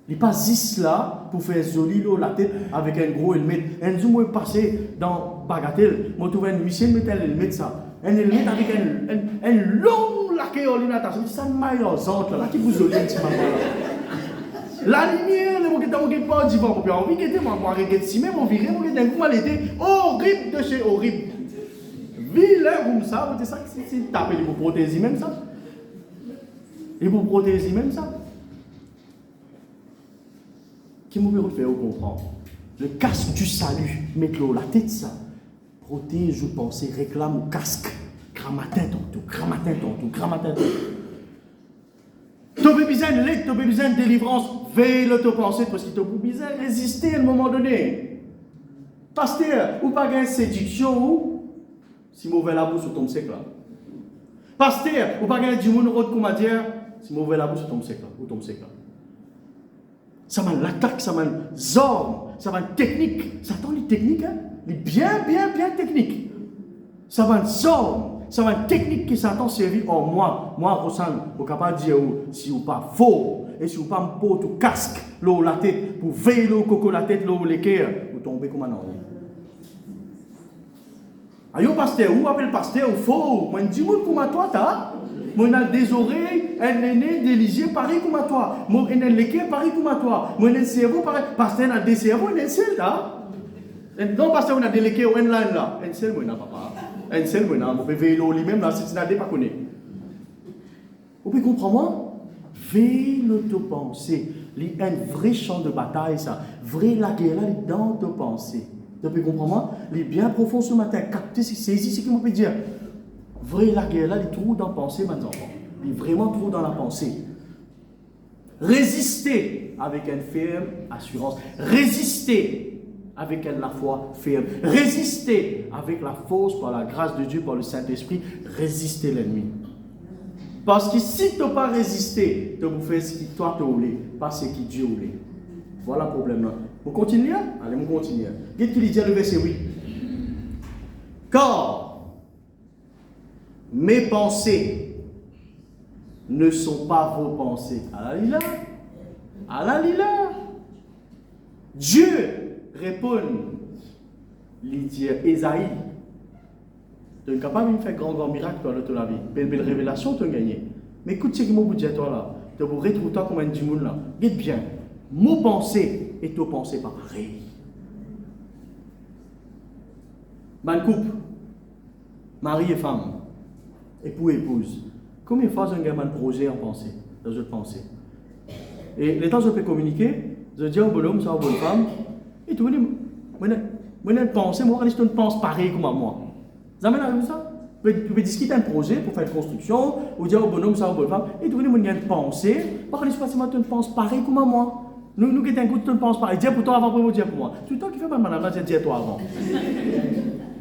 Il n'est pas juste là pour faire joli la tête avec un gros helmet. Un jour, je passé dans Bagatelle, je trouve un Michel mettre un helmet ça. Un helmet avec un long laqué ordinateur. Ça maille aux autres là qui vous joli un petit moment là. La lumière, le moquette pas du vent. Puis envie que moi regarder si même on virait moquette un coup était horrible de chez horrible. Vilain comme ça, c'est ça que c'est taper pour protéger même ça. Et pour protéger même ça. Qui m'a fait comprendre? Le casque du salut, mettez-le la tête ça. Protège vos pensées, réclame au casque. Gramatin tantôt. Tu as besoin de l'aide, tu as besoin de délivrance. Veille le te penser parce que tu as besoin de résister à un moment donné. Pasteur, ou pas de séduction ou si mauvais la bouche, tu tombes sec là. Pasteur, ou pas de du monde route comme dire si mauvais la bouche, tu tombes sec là. Ça m'a l'attaque, ça m'a zorn, ça m'a technique. Ça attend les techniques, hein? Les bien techniques. Ça m'a zorn. Ça va une technique qui s'attend servir en moi. Moi, Rosanne, je suis capable de dire si vous pas faux et si vous pas me porte au casque, la tête, pour veiller le coco la tête, le cœur, vous tombez comme un homme. Ayo pasteur, ou appelle pasteur ou faux. Moi, je dis, comment toi, t'as? Moi, on a des oreilles, un aîné, des lisiers, pareil comme toi. Moi, on a le cœur, pareil comme toi. Moi, on a un cerveau, pareil. Pasteur, on a des cerveaux, on a un ciel, t'as? Non, pasteur, on a des cœurs, on a là. Un ciel, moi, on a papa. Un seul moment, vous pouvez veiller lui-même, là, si tu n'as pas connu. Vous pouvez comprendre moi? Veille ta pensée. Il y a un vrai champ de bataille, ça. Vrai la guerre, là, dans ta pensée. Vous pouvez comprendre moi? Il est bien profond ce matin. Captez, saisissez ce que vous pouvez dire. Vrai la guerre, là, il est trop dans la pensée, mes enfants. Il est vraiment trop dans la pensée. Résistez avec une ferme assurance. Résistez avec la foi ferme. Résistez avec la force, par la grâce de Dieu, par le Saint-Esprit. Résistez l'ennemi. Parce que si tu n'as pas résisté, tu vas faire ce que toi tu voulais, pas ce que Dieu voulait. Voilà le problème là. Vous continuez? Allez, on continue. Qu'est-ce qu'il dit le verset 8? Car mes pensées ne sont pas vos pensées. Alléluia. Dieu répond, il dit Esaïe, tu es capable de faire grand miracle dans la vie. Belle révélation, tu as gagné. Mais écoute ce que je vous dis toi là. Tu vas retrouver toi comme un djimoun là. Regarde bien. Mon pensée et ton pensée pas pareil. Bonne couple, mari et femme, époux et épouse. Combien de fois un gamin de projet en pensée, dans une pensée? Et les temps je peux communiquer, je dis au bonhomme, ça, aux bonne femme, et tu me dis, moi, je pense, moi, je pense pareil comme moi. Vous avez vu ça? Vous pouvez discuter un projet pour faire une construction, ou dire au bonhomme, ça, au bonhomme, et vous avez une pensée, par exemple, si tu ne penses pareil comme moi. Nous qui t'écoutons, tu ne penses pas. Et dire pour toi avant, pour dire pour moi. Tout le temps qui fait mal, madame, là, dire toi avant.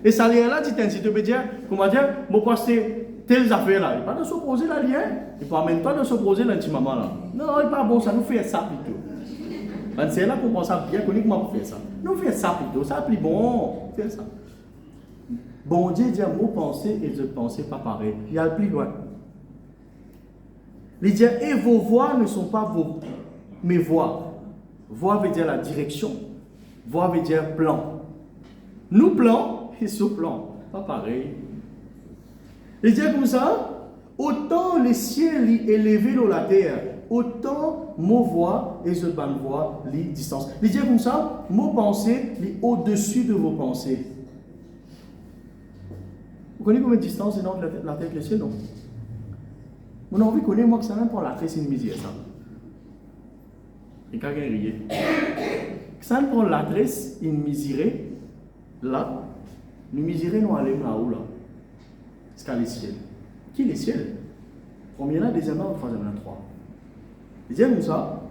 Et ça, là, si tu peux dire, comment dire, moi, c'est telles affaires là. Il ne pas de s'opposer là, lien. Il ne peut en même temps de s'opposer là, petit maman là. Non, il n'est pas bon, ça nous fait ça plutôt. C'est là qu'on pense ça bien, qu'on comment pour faire ça. Nous faisons ça plutôt, ça plus bon, faire ça. Bon Dieu dit, mon pensée et je pensais pas pareil. Il y a le plus loin. Il dit, et vos voix ne sont pas mes voix. Voix veut dire la direction. Voix veut dire plan. Nous plan et ce plan. Pas pareil. Il dit comme ça, autant les ciels élevés dans la terre, autant mon voix et je ban voix les distances. Il dit comme ça, mon pensée est au-dessus de vos pensées. Vous connaissez combien de distance est entre la terre et le ciel, non? Mon envie connaît moi que ça même pour la terre, c'est une misère, ça. Et quand il rit. Ça prend l'adresse, une misère, là, nous misérons, nous allons là-haut, là. C'est qu'à les ciels. Qui les ciels? Premier là, deuxième là, troisième là, trois. Il dit comme ça.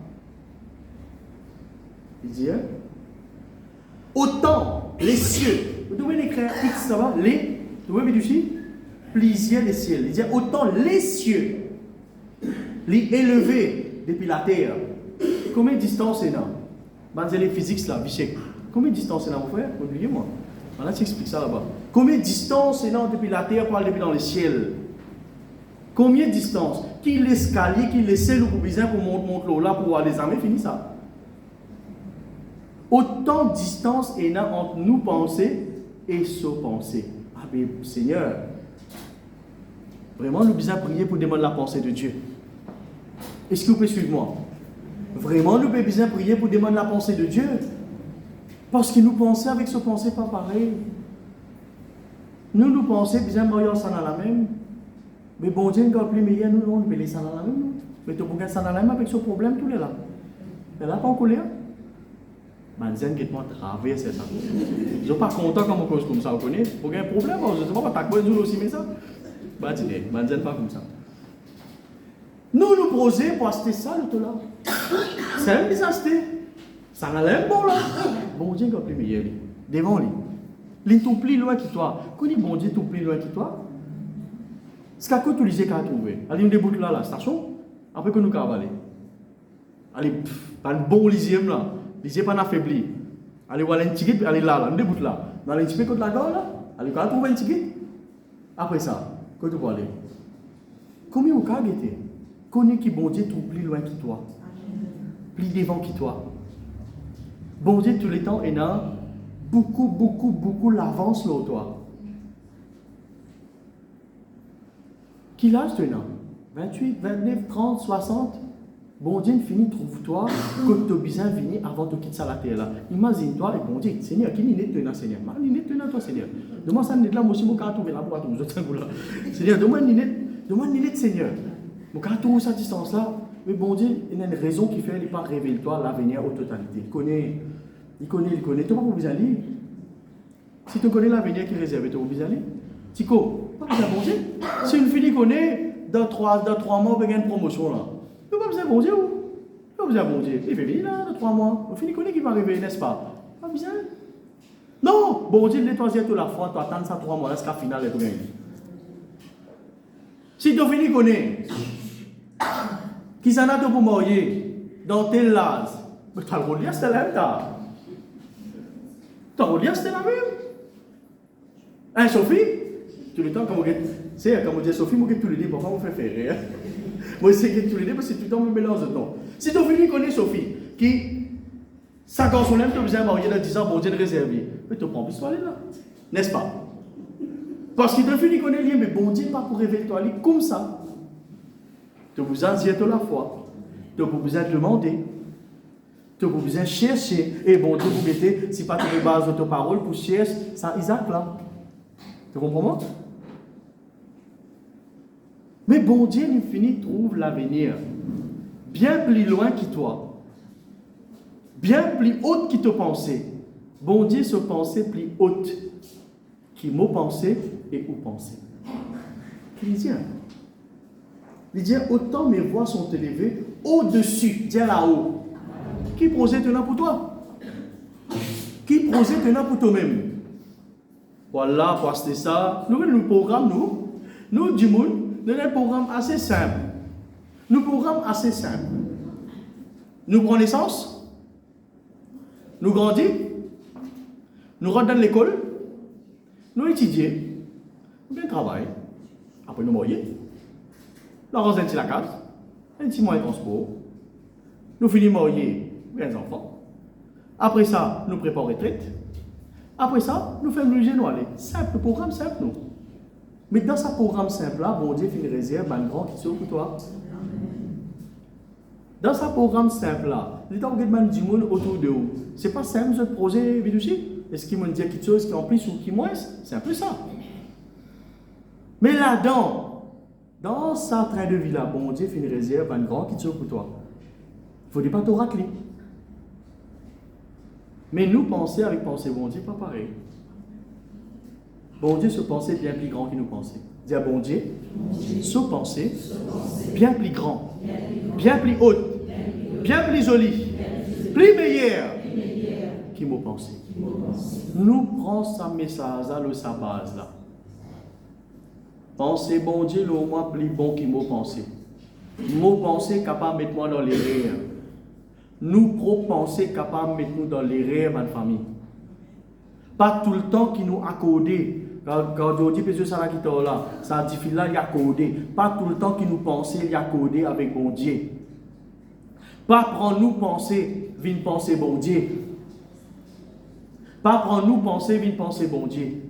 Il dit, autant les cieux. Vous devez l'écrire X, ça va? Les, vous voyez ici? Plusieurs les ciels. Il dit, autant les cieux, les élevés depuis la terre. Combien de distance est là? Les physiques là, bichette. Combien de distance est là, mon frère? Oubliez-moi. Voilà, tu expliques ça là-bas. Combien de distance est là depuis la terre pour aller depuis dans le ciel? Combien de distance? Qui l'escalier, qui laisse le coupisin pour monter là pour voir les armées, fini ça. Autant de distance est là entre nous penser et ce penser. Ah mais Seigneur, vraiment nous besoin prier pour demander la pensée de Dieu. Est-ce que vous pouvez suivre moi? Vraiment, nous avons besoin de prier pour demander la pensée de Dieu. Parce que nous pensons avec ce pensée pas pareil. Nous pensons bien meilleur ça dans la même. Mais bon Dieu, quand plus meilleur, nous on peut laisser ça dans la même. Mais tu peux ça dans la même avec ce problème tous les là. Mais là, pas en colère. Manzen qui est moi traverser ça. Je suis pas content quand on cause comme ça, vous connaissez. Pour qu'il y ait un problème, je ne sais pas, tu as quoi aussi mais ça. Bah tu dis, Manzen pas comme ça. Nous posons pour acheter ça, le tout là. C'est un désastre. Ça n'a l'air bon là. Bon Dieu, quand plus meilleur, devant lui. Il est tout plus loin que toi. Quand il bon Dieu tout plus loin que toi, c'est qu'à quoi tu lisais qu'à trouver. Allez, nous déboute là, la station. Après que nous cavalons. Allez, pas le bon lisième là. Lisier pas affaibli. Allez, voir un ticket, allez là, nous déboute là. Dans les tickets contre la gorge là. Allez, quand trouver un ticket. Après ça, quand tu vas aller. Combien au cas était? Connais qui bon Dieu tout plus loin que toi. Plus devant que toi. Bon Dieu tous les temps est là. Beaucoup l'avance là toi. Quel âge tu as? 28, 29, 30, 60. Bon Dieu finit trouve-toi quand tu as besoin de venir avant de quitter la terre là. Imagine-toi et bon Dieu, Seigneur, qui n'est pas Seigneur? Qui n'est pas toi Seigneur? Demande ça n'est là moi aussi moi quand trouver là pour tous autres là. Seigneur, demande n'est Seigneur. Moi quand trouver cette distance là, mais bon Dieu, il y a une raison qui fait il pas révéler toi l'avenir en totalité. Il connaît. Tu ne peux pas vous aller. Si tu connais l'avenir qui est réservé, tu peux vous aller. Tico, pas besoin de bon Dieu. Si une fille connaît, dans 3 mois, on va gagner une promotion là. Tu n'as pas besoin de bon Dieu ou? Tu n'as pas besoin de bon Dieu. Il fait venir là, dans 3 mois. On finit connaît qui va arriver, n'est-ce pas? Pas besoin. Non, bon Dieu, les troisième toute la fois, tu attends ça 3 mois, jusqu'à la finale et tout gagner. Si tu finis connaît, qui s'en a pour marier dans tel âge, mais tu as le rôle de c'est la même. Tu as le rôle de c'est la même. Hein, Sophie? Tout le temps, comme on dit Sophie, moi, je tous les deux, pourquoi on fait faire? Moi, c'est que tous les deux, parce que tout le temps, on me mélange de temps. Si tu finis connaît Sophie, qui, 5 ans, son aime, tu as besoin de marier dans 10 ans, bon Dieu, de réserver. Mais tu prends plus aller là. N'est-ce pas? Parce que tu finis connaît rien, mais bon Dieu, pas pour révéler toi, comme ça. Tu as besoin de la foi. Tu as besoin de demander. Tu as besoin de chercher. Et bon Dieu, vous mettez, si pas tu les bases de ta parole pour chercher, ça, Isaac là. Tu comprends moi? Mais bon Dieu, il finit, trouve l'avenir. Bien plus loin que toi. Bien plus haute que te pensée. Bon Dieu se pensait plus haute. Qui mot pensée et où penser. Chrétien. Il dit, autant mes voix sont élevées au-dessus, dis là-haut. Qui prosait tenant pour toi? Qui prosait tenant pour toi-même? Voilà, pour acheter ça. Nous programme, nous, du monde, nous avons un programme assez simple. Nous programme assez simple. Nous prenons naissance, nous grandissons, nous rentrons dans l'école, nous étudions, nous bien travaillons, après nous mourons. Nous avons un petit la case, un petit moyen de transport, nous finissons marier, bien enfants. Après ça, nous préparons retraite. Après ça, nous faisons le nous aller. Simple, programme simple, nous. Mais dans ce programme simple là, bon Dieu fait une réserve, un grand qui pour toi. Dans ce programme simple là, les gens qui du monde autour de vous, c'est pas simple ce projet vidéo. Est-ce qu'ils m'ont dit quelque chose qui est en plus ou qui moins? C'est un peu ça. Mais là-dedans, dans ce train de vie là, bon Dieu fait une réserve, un grand qui pour toi. Il ne faut pas te racler. Mais nous penser avec pensée, bon Dieu, pas pareil. Bon Dieu se pensait bien plus grand qu'il nous pensait. Dire bon Dieu, se penser bien plus grand, bien plus haute, bien plus jolie, plus meilleure qu'il nous pensait. Nous prenons ce message là, sa base là. Pensez bon Dieu, le moins plus bon qu'il nous pensait. Nous pensez capable de mettre moi dans les rires. Nous pensons capables de mettre nous dans les rêves de la famille. Pas tout le temps qui nous accordé. Quand on dit que ça là, ça dit là, il y a accordé. Pas tout le temps qui nous pensait, il y a accordé avec bon Dieu. Pas prendre nous penser, vine penser bon Dieu. Pas prendre nous penser, vine penser bon Dieu.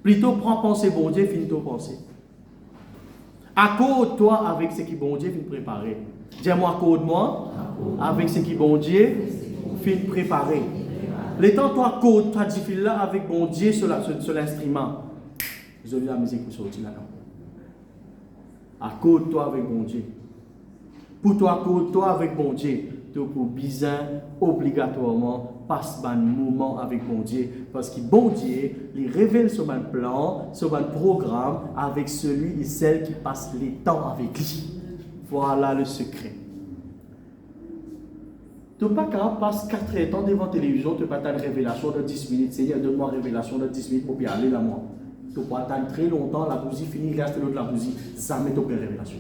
Plutôt prends penser bon Dieu, vine toi penser. Accorde-toi avec ce qui bon Dieu vient préparer. Dis-moi, accorde-moi avec ce qui bon Dieu vient préparer. Le temps toi accorde, toi dis là avec bon Dieu sur l'instrument. Vous avez la musique pour sortir là-dedans. Accorde-toi avec bon Dieu. Pour toi, accorde-toi avec bon Dieu. Tu pour bizarre, obligatoirement, passe un moment avec bon Dieu. Parce que bon Dieu, il révèle sur un plan, sur un programme, avec celui et celle qui passe les temps avec lui. Voilà le secret. Tu n'es pas capable de passer 4 temps devant la télévision, tu n'as pas attendre révélation de 10 minutes. Seigneur, donne-moi révélation de 10 minutes pour bien aller là, moi. Tu n'as pas attendre très longtemps, la bougie finit, il reste l'autre la bougie. Ça met ton révélation.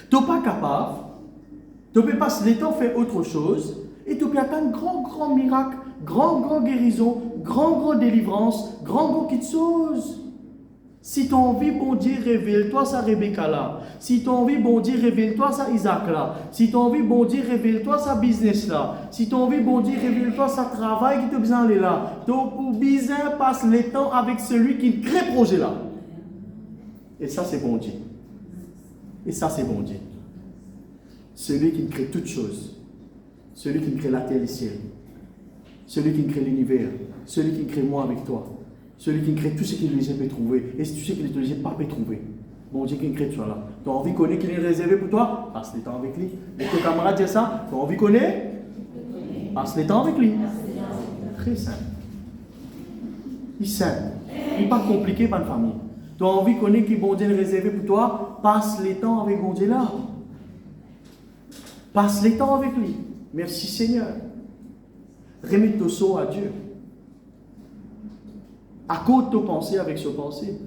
Tu n'es pas capable, tu peux passer les temps faire autre chose, et tu peux attendre grand miracle, grand guérison, grand délivrance, grand quelque chose. Si tu as envie, bon Dieu, révèle-toi ça Rebecca là. Si tu as envie, bon Dieu, révèle-toi ça Isaac là. Si tu as envie, bon Dieu, révèle-toi ça business là. Si tu as envie, bon Dieu, révèle-toi ça travail qui te besoin aller là. Donc, pour bizarre, passe le temps avec celui qui crée le projet là. Et ça, c'est bon Dieu. Et ça, c'est bon Dieu. Celui qui crée toutes choses. Celui qui crée la terre et le ciel. Celui qui crée l'univers. Celui qui crée moi avec toi. Celui qui crée tout ce qu'il peut trouver. Et tout ce qu'il ne pas peut trouver. Bon Dieu qui crée tout ça là. Tu as envie de connaître qu'il est réservé pour toi? Passe le temps avec lui. Et tes camarades disent ça. Tu as envie de connaître? Passe le temps avec lui. Très simple. Il est simple. Il n'est pas compliqué par la famille. Tu as envie de connaître qui bon Dieu est réservé pour toi? Passe le temps avec bon Dieu là. Passe le temps avec lui. Merci Seigneur. Remets ton sceau à Dieu. Accorde ton pensée avec ce pensée.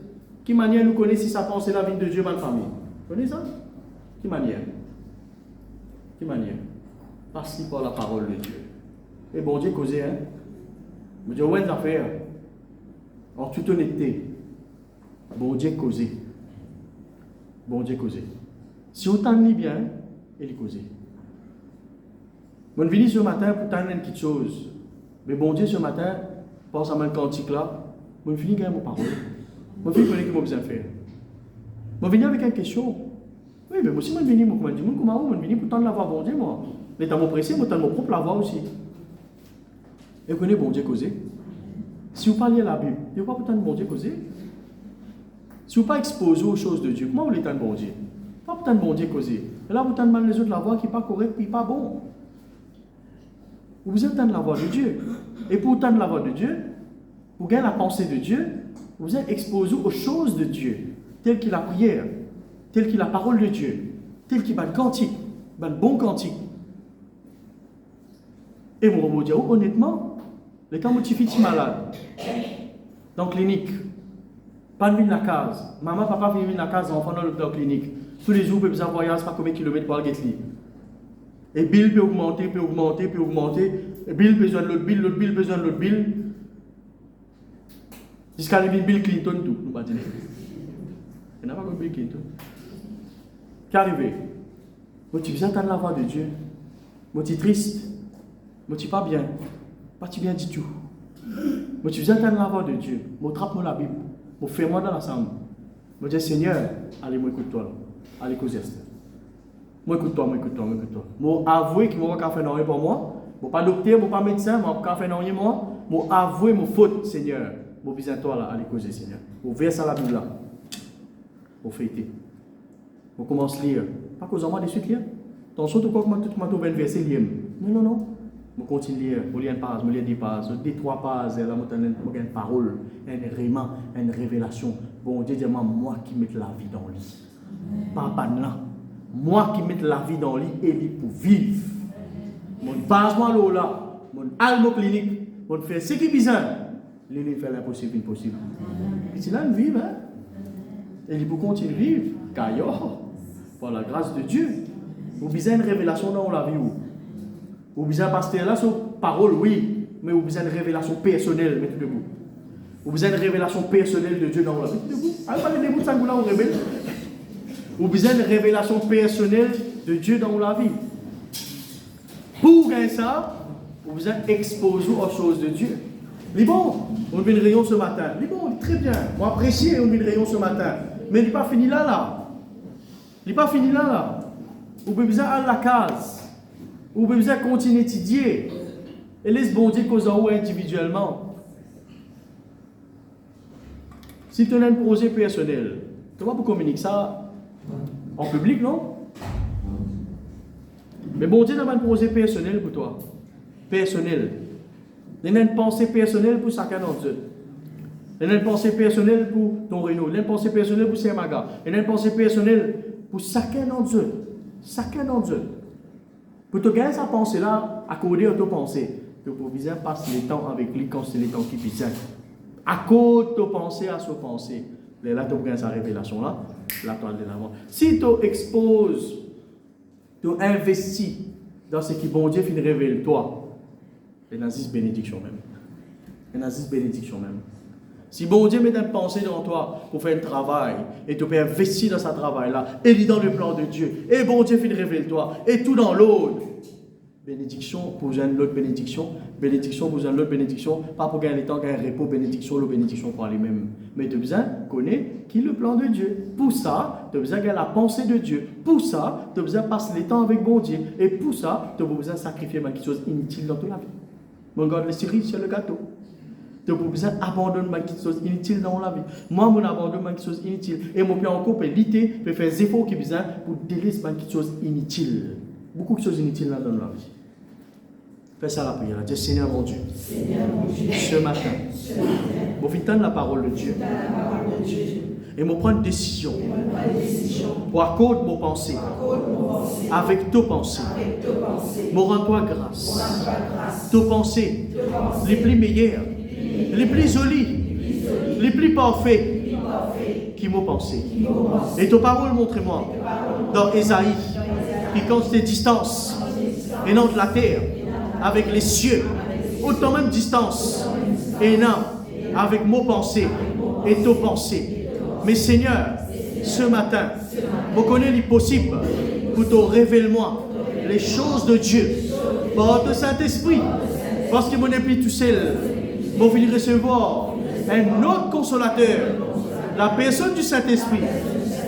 Qui manière nous connaît si sa pensée la vie de Dieu dans la famille? Vous connaissez ça? Qui manière? Qui manière? Passe par la parole de Dieu. Et bon Dieu causé, hein? Vous dites, ouais, affaire. En toute honnêteté. Bon Dieu causé. Bon Dieu causé. Si vous t'en bien, il est causé. Je suis venu ce matin pour t'amener quelque chose. Mais bon Dieu, ce matin, pense à mon cantique là, je suis venu gagner mon parole. Je suis venu connaître ce que je besoin faire. Je suis venu avec une question. Oui, mais moi aussi, je suis venu, je suis venu pour tendre la voix bon Dieu, moi. Mais dans mon pressé, je tendre mon propre la voix aussi. Et vous connaissez bon Dieu causé. Si vous parlez à la Bible, il n'y a pas pour tendre bon Dieu causé. Si vous ne pas exposé aux choses de Dieu, comment vous voulez tendre bon Dieu? Pas pour tendre bon Dieu causé. Et là, vous tendez les autres la voix qui n'est pas correcte, qui n'est pas bon. Vous êtes dans la voix de Dieu. Et pour entendre la voix de Dieu, vous gagnez la pensée de Dieu, vous êtes exposé aux choses de Dieu. tel qu'il la prière, tel qu'il la parole de Dieu, tel qu'il va le cantique, le bon cantique. Et moi, je dis, honnêtement, les temps où tu es malade, dans la clinique, pas de venir la case, maman, papa vient venir la case, enfant dans l'hôpital clinique. Tous les jours, ils peuvent voyager, pas combien de kilomètres pour aller guetter. Et bill peut augmenter, peut augmenter, peut augmenter. Et bill besoin de l'autre bill, l'autre bill besoin de l'autre bill. Jusqu'à l'arrivée Bill Clinton, tout, nous va dire. Il n'y a pas comme Bill Clinton. Qu'arrivé? Moi, tu viens entendre la voix de Dieu. Moi, tu es triste. Moi, tu pas bien. Pas tu bien du tout. Moi, tu viens entendre la voix de Dieu. Moi, trappe-moi la Bible. Moi, fais-moi dans la chambre. Moi, dis, Seigneur, allez, moi, écoute-toi. Allez, cause moi, écoute-toi, moi, écoute-toi, moi, écoute-toi. Moi, avouer qu'il m'a fait rien pour moi. Moi, pas docteur, moi, pas médecin, moi, pas fait rien moi. Moi, avouer mon faute, Seigneur. Moi, besoin-toi, là, allez, cause, Seigneur. Moi, verse à la Bible, là. Moi, fêter. Moi, commence à lire. Pas cause en moi, de suite, lire. Attention, tout quoi, tu m'as trouvé un verset, lire. Non, non, non. Je continue à lire, je lis une page, je lis des pages, des trois pages, là, je lis une parole, un réman, une révélation. Bon Dieu dit, moi qui mets la vie dans le lit. Pas là. Moi qui mets la vie dans le lit et lit pour vivre. Mon base-moi là, mon almo clinique, mon fait ce qui est besoin. Il fait l'impossible, impossible. Et c'est là, il vit, hein. Et il peut continuer à vivre, car par la grâce de Dieu. Vous avez une révélation dans la vie. Vous besoin pasteur là, sur parole, oui, mais vous besoin une révélation personnelle, mettez debout. Vous besoin une révélation personnelle de Dieu dans la vie. Mettez debout. Allez, parlez debout, ça vous là, on révèle. Vous besoin une révélation personnelle de Dieu dans la vie. Pour gagner ça, vous besoin exposer aux choses de Dieu. C'est bon, on vient de rayon ce matin. C'est bon, très bien. On apprécie, on vient de rayon ce matin. Mais il n'est pas fini là, là. Il n'est pas fini là, là. Vous avez besoin à la case. Vous avez besoin de continuer à étudier. Et laisse bon Dieu cause en haut individuellement. Si tu as un projet personnel, comment vous communiquer ça en public, non? Mais bon Dieu a un projet personnel pour toi. Personnel. Il y a une pensée personnelle pour chacun d'entre eux. Il y a une pensée personnelle pour ton Renault. Il y a une pensée personnelle pour Saint-Maga. Il y a une pensée personnelle pour chacun d'entre eux. Chacun d'entre eux. Pour te gagner sa pensée-là, accorder à ta pensée. Tu peux bien passer le temps avec lui quand c'est le temps qui vient. Accorde ta pensée à sa pensée. Là, tu peux gagner sa révélation-là. Là, tu as de l'avant. Si tu exposes, tu investis dans ce qui bon Dieu finit révèle toi, il y a 10 bénédictions même. Il y a 10 bénédictions même. Si bon Dieu met une pensée dans toi pour faire un travail, et tu peux investir dans ce travail-là, et dans le plan de Dieu, et bon Dieu finit révèle toi, et tout dans l'autre. Bénédiction pour une autre bénédiction, bénédiction pour une autre bénédiction, pas pour gagner le temps, gagner un repos, bénédiction, l'autre bénédiction pour aller même. Mais tu as besoin de connaître qui est le plan de Dieu. Pour ça, tu as besoin de la pensée de Dieu. Pour ça, tu as besoin de passer le temps avec bon Dieu. Et pour ça, tu as besoin de sacrifier quelque chose d'inutile dans toute la vie. Mon garde les cerises sur le gâteau. Tu as besoin d'abandonner quelque chose d'inutile dans la vie. Moi, je abandonne quelque chose d'inutile. Et mon père encore peut lutter, peut faire des efforts qui besoin pour délaisser quelque chose d'inutile. Beaucoup de choses inutiles dans la vie. Fais ça à la prière. Dis Seigneur mon Dieu. Ce matin, je vais entendre la parole de Dieu. Et je vais prendre une décision. Pour accorder mon pensée. Avec tes pensées. Je rends-toi grâce. Tes pensées, les plus meilleures, les plus jolies, les plus parfaits qui m'ont pensé. Et tes paroles, montrez-moi dans Ésaïe, qui compte tes distances et non de la terre. Avec les cieux, autant même distance, et non, avec mon pensée et tes pensées. Mais Seigneur, ce matin, je connais l'impossible pour te révéler moi les choses de Dieu par le Saint-Esprit, parce que mon esprit tout seul, je vais recevoir un autre consolateur, la personne du Saint-Esprit,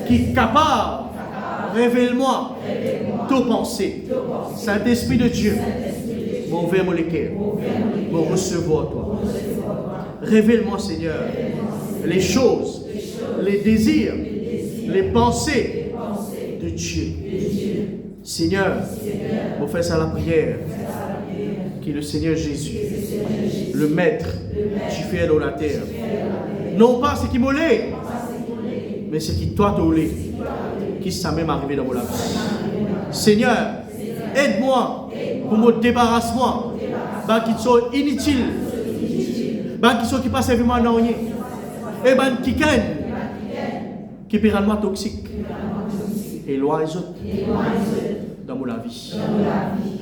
qui est capable, révèle-moi tes pensées. Saint-Esprit de Dieu. Mon verre, mon cœur, mon recevoir toi. Révèle-moi, Seigneur, les choses, les désirs, les pensées de Dieu. Seigneur, on fait ça à la prière, qui est le Seigneur Jésus, le Maître, tu fais dans la terre. Non pas ce qui m'olait, Mais c'est qui toi te voulais. Qui ça même arrivé dans mon vie. Seigneur, aide-moi pour me débarrasser moi. Bah qui sont inutiles. Bah qui sont qui passent vraiment dans rien. Et bah qui gagnent. Qui pérennent moi toxique. Et loin les autres. Dans mon vie.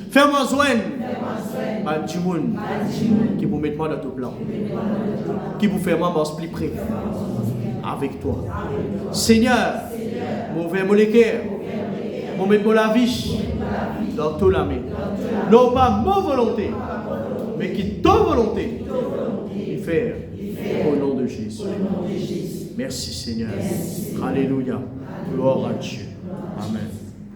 Fais-moi joindre. Bah du monde. Qui vous mettre moi dans ton plan. Qui vous fait moi plus près. Avec toi. Seigneur, mauvais molécule. Mon mettre la vie dans toute la main. Non pas ma volonté, mais qui ta volonté y faire au nom de Jésus. Merci Seigneur. Alléluia. Gloire à Dieu. Amen.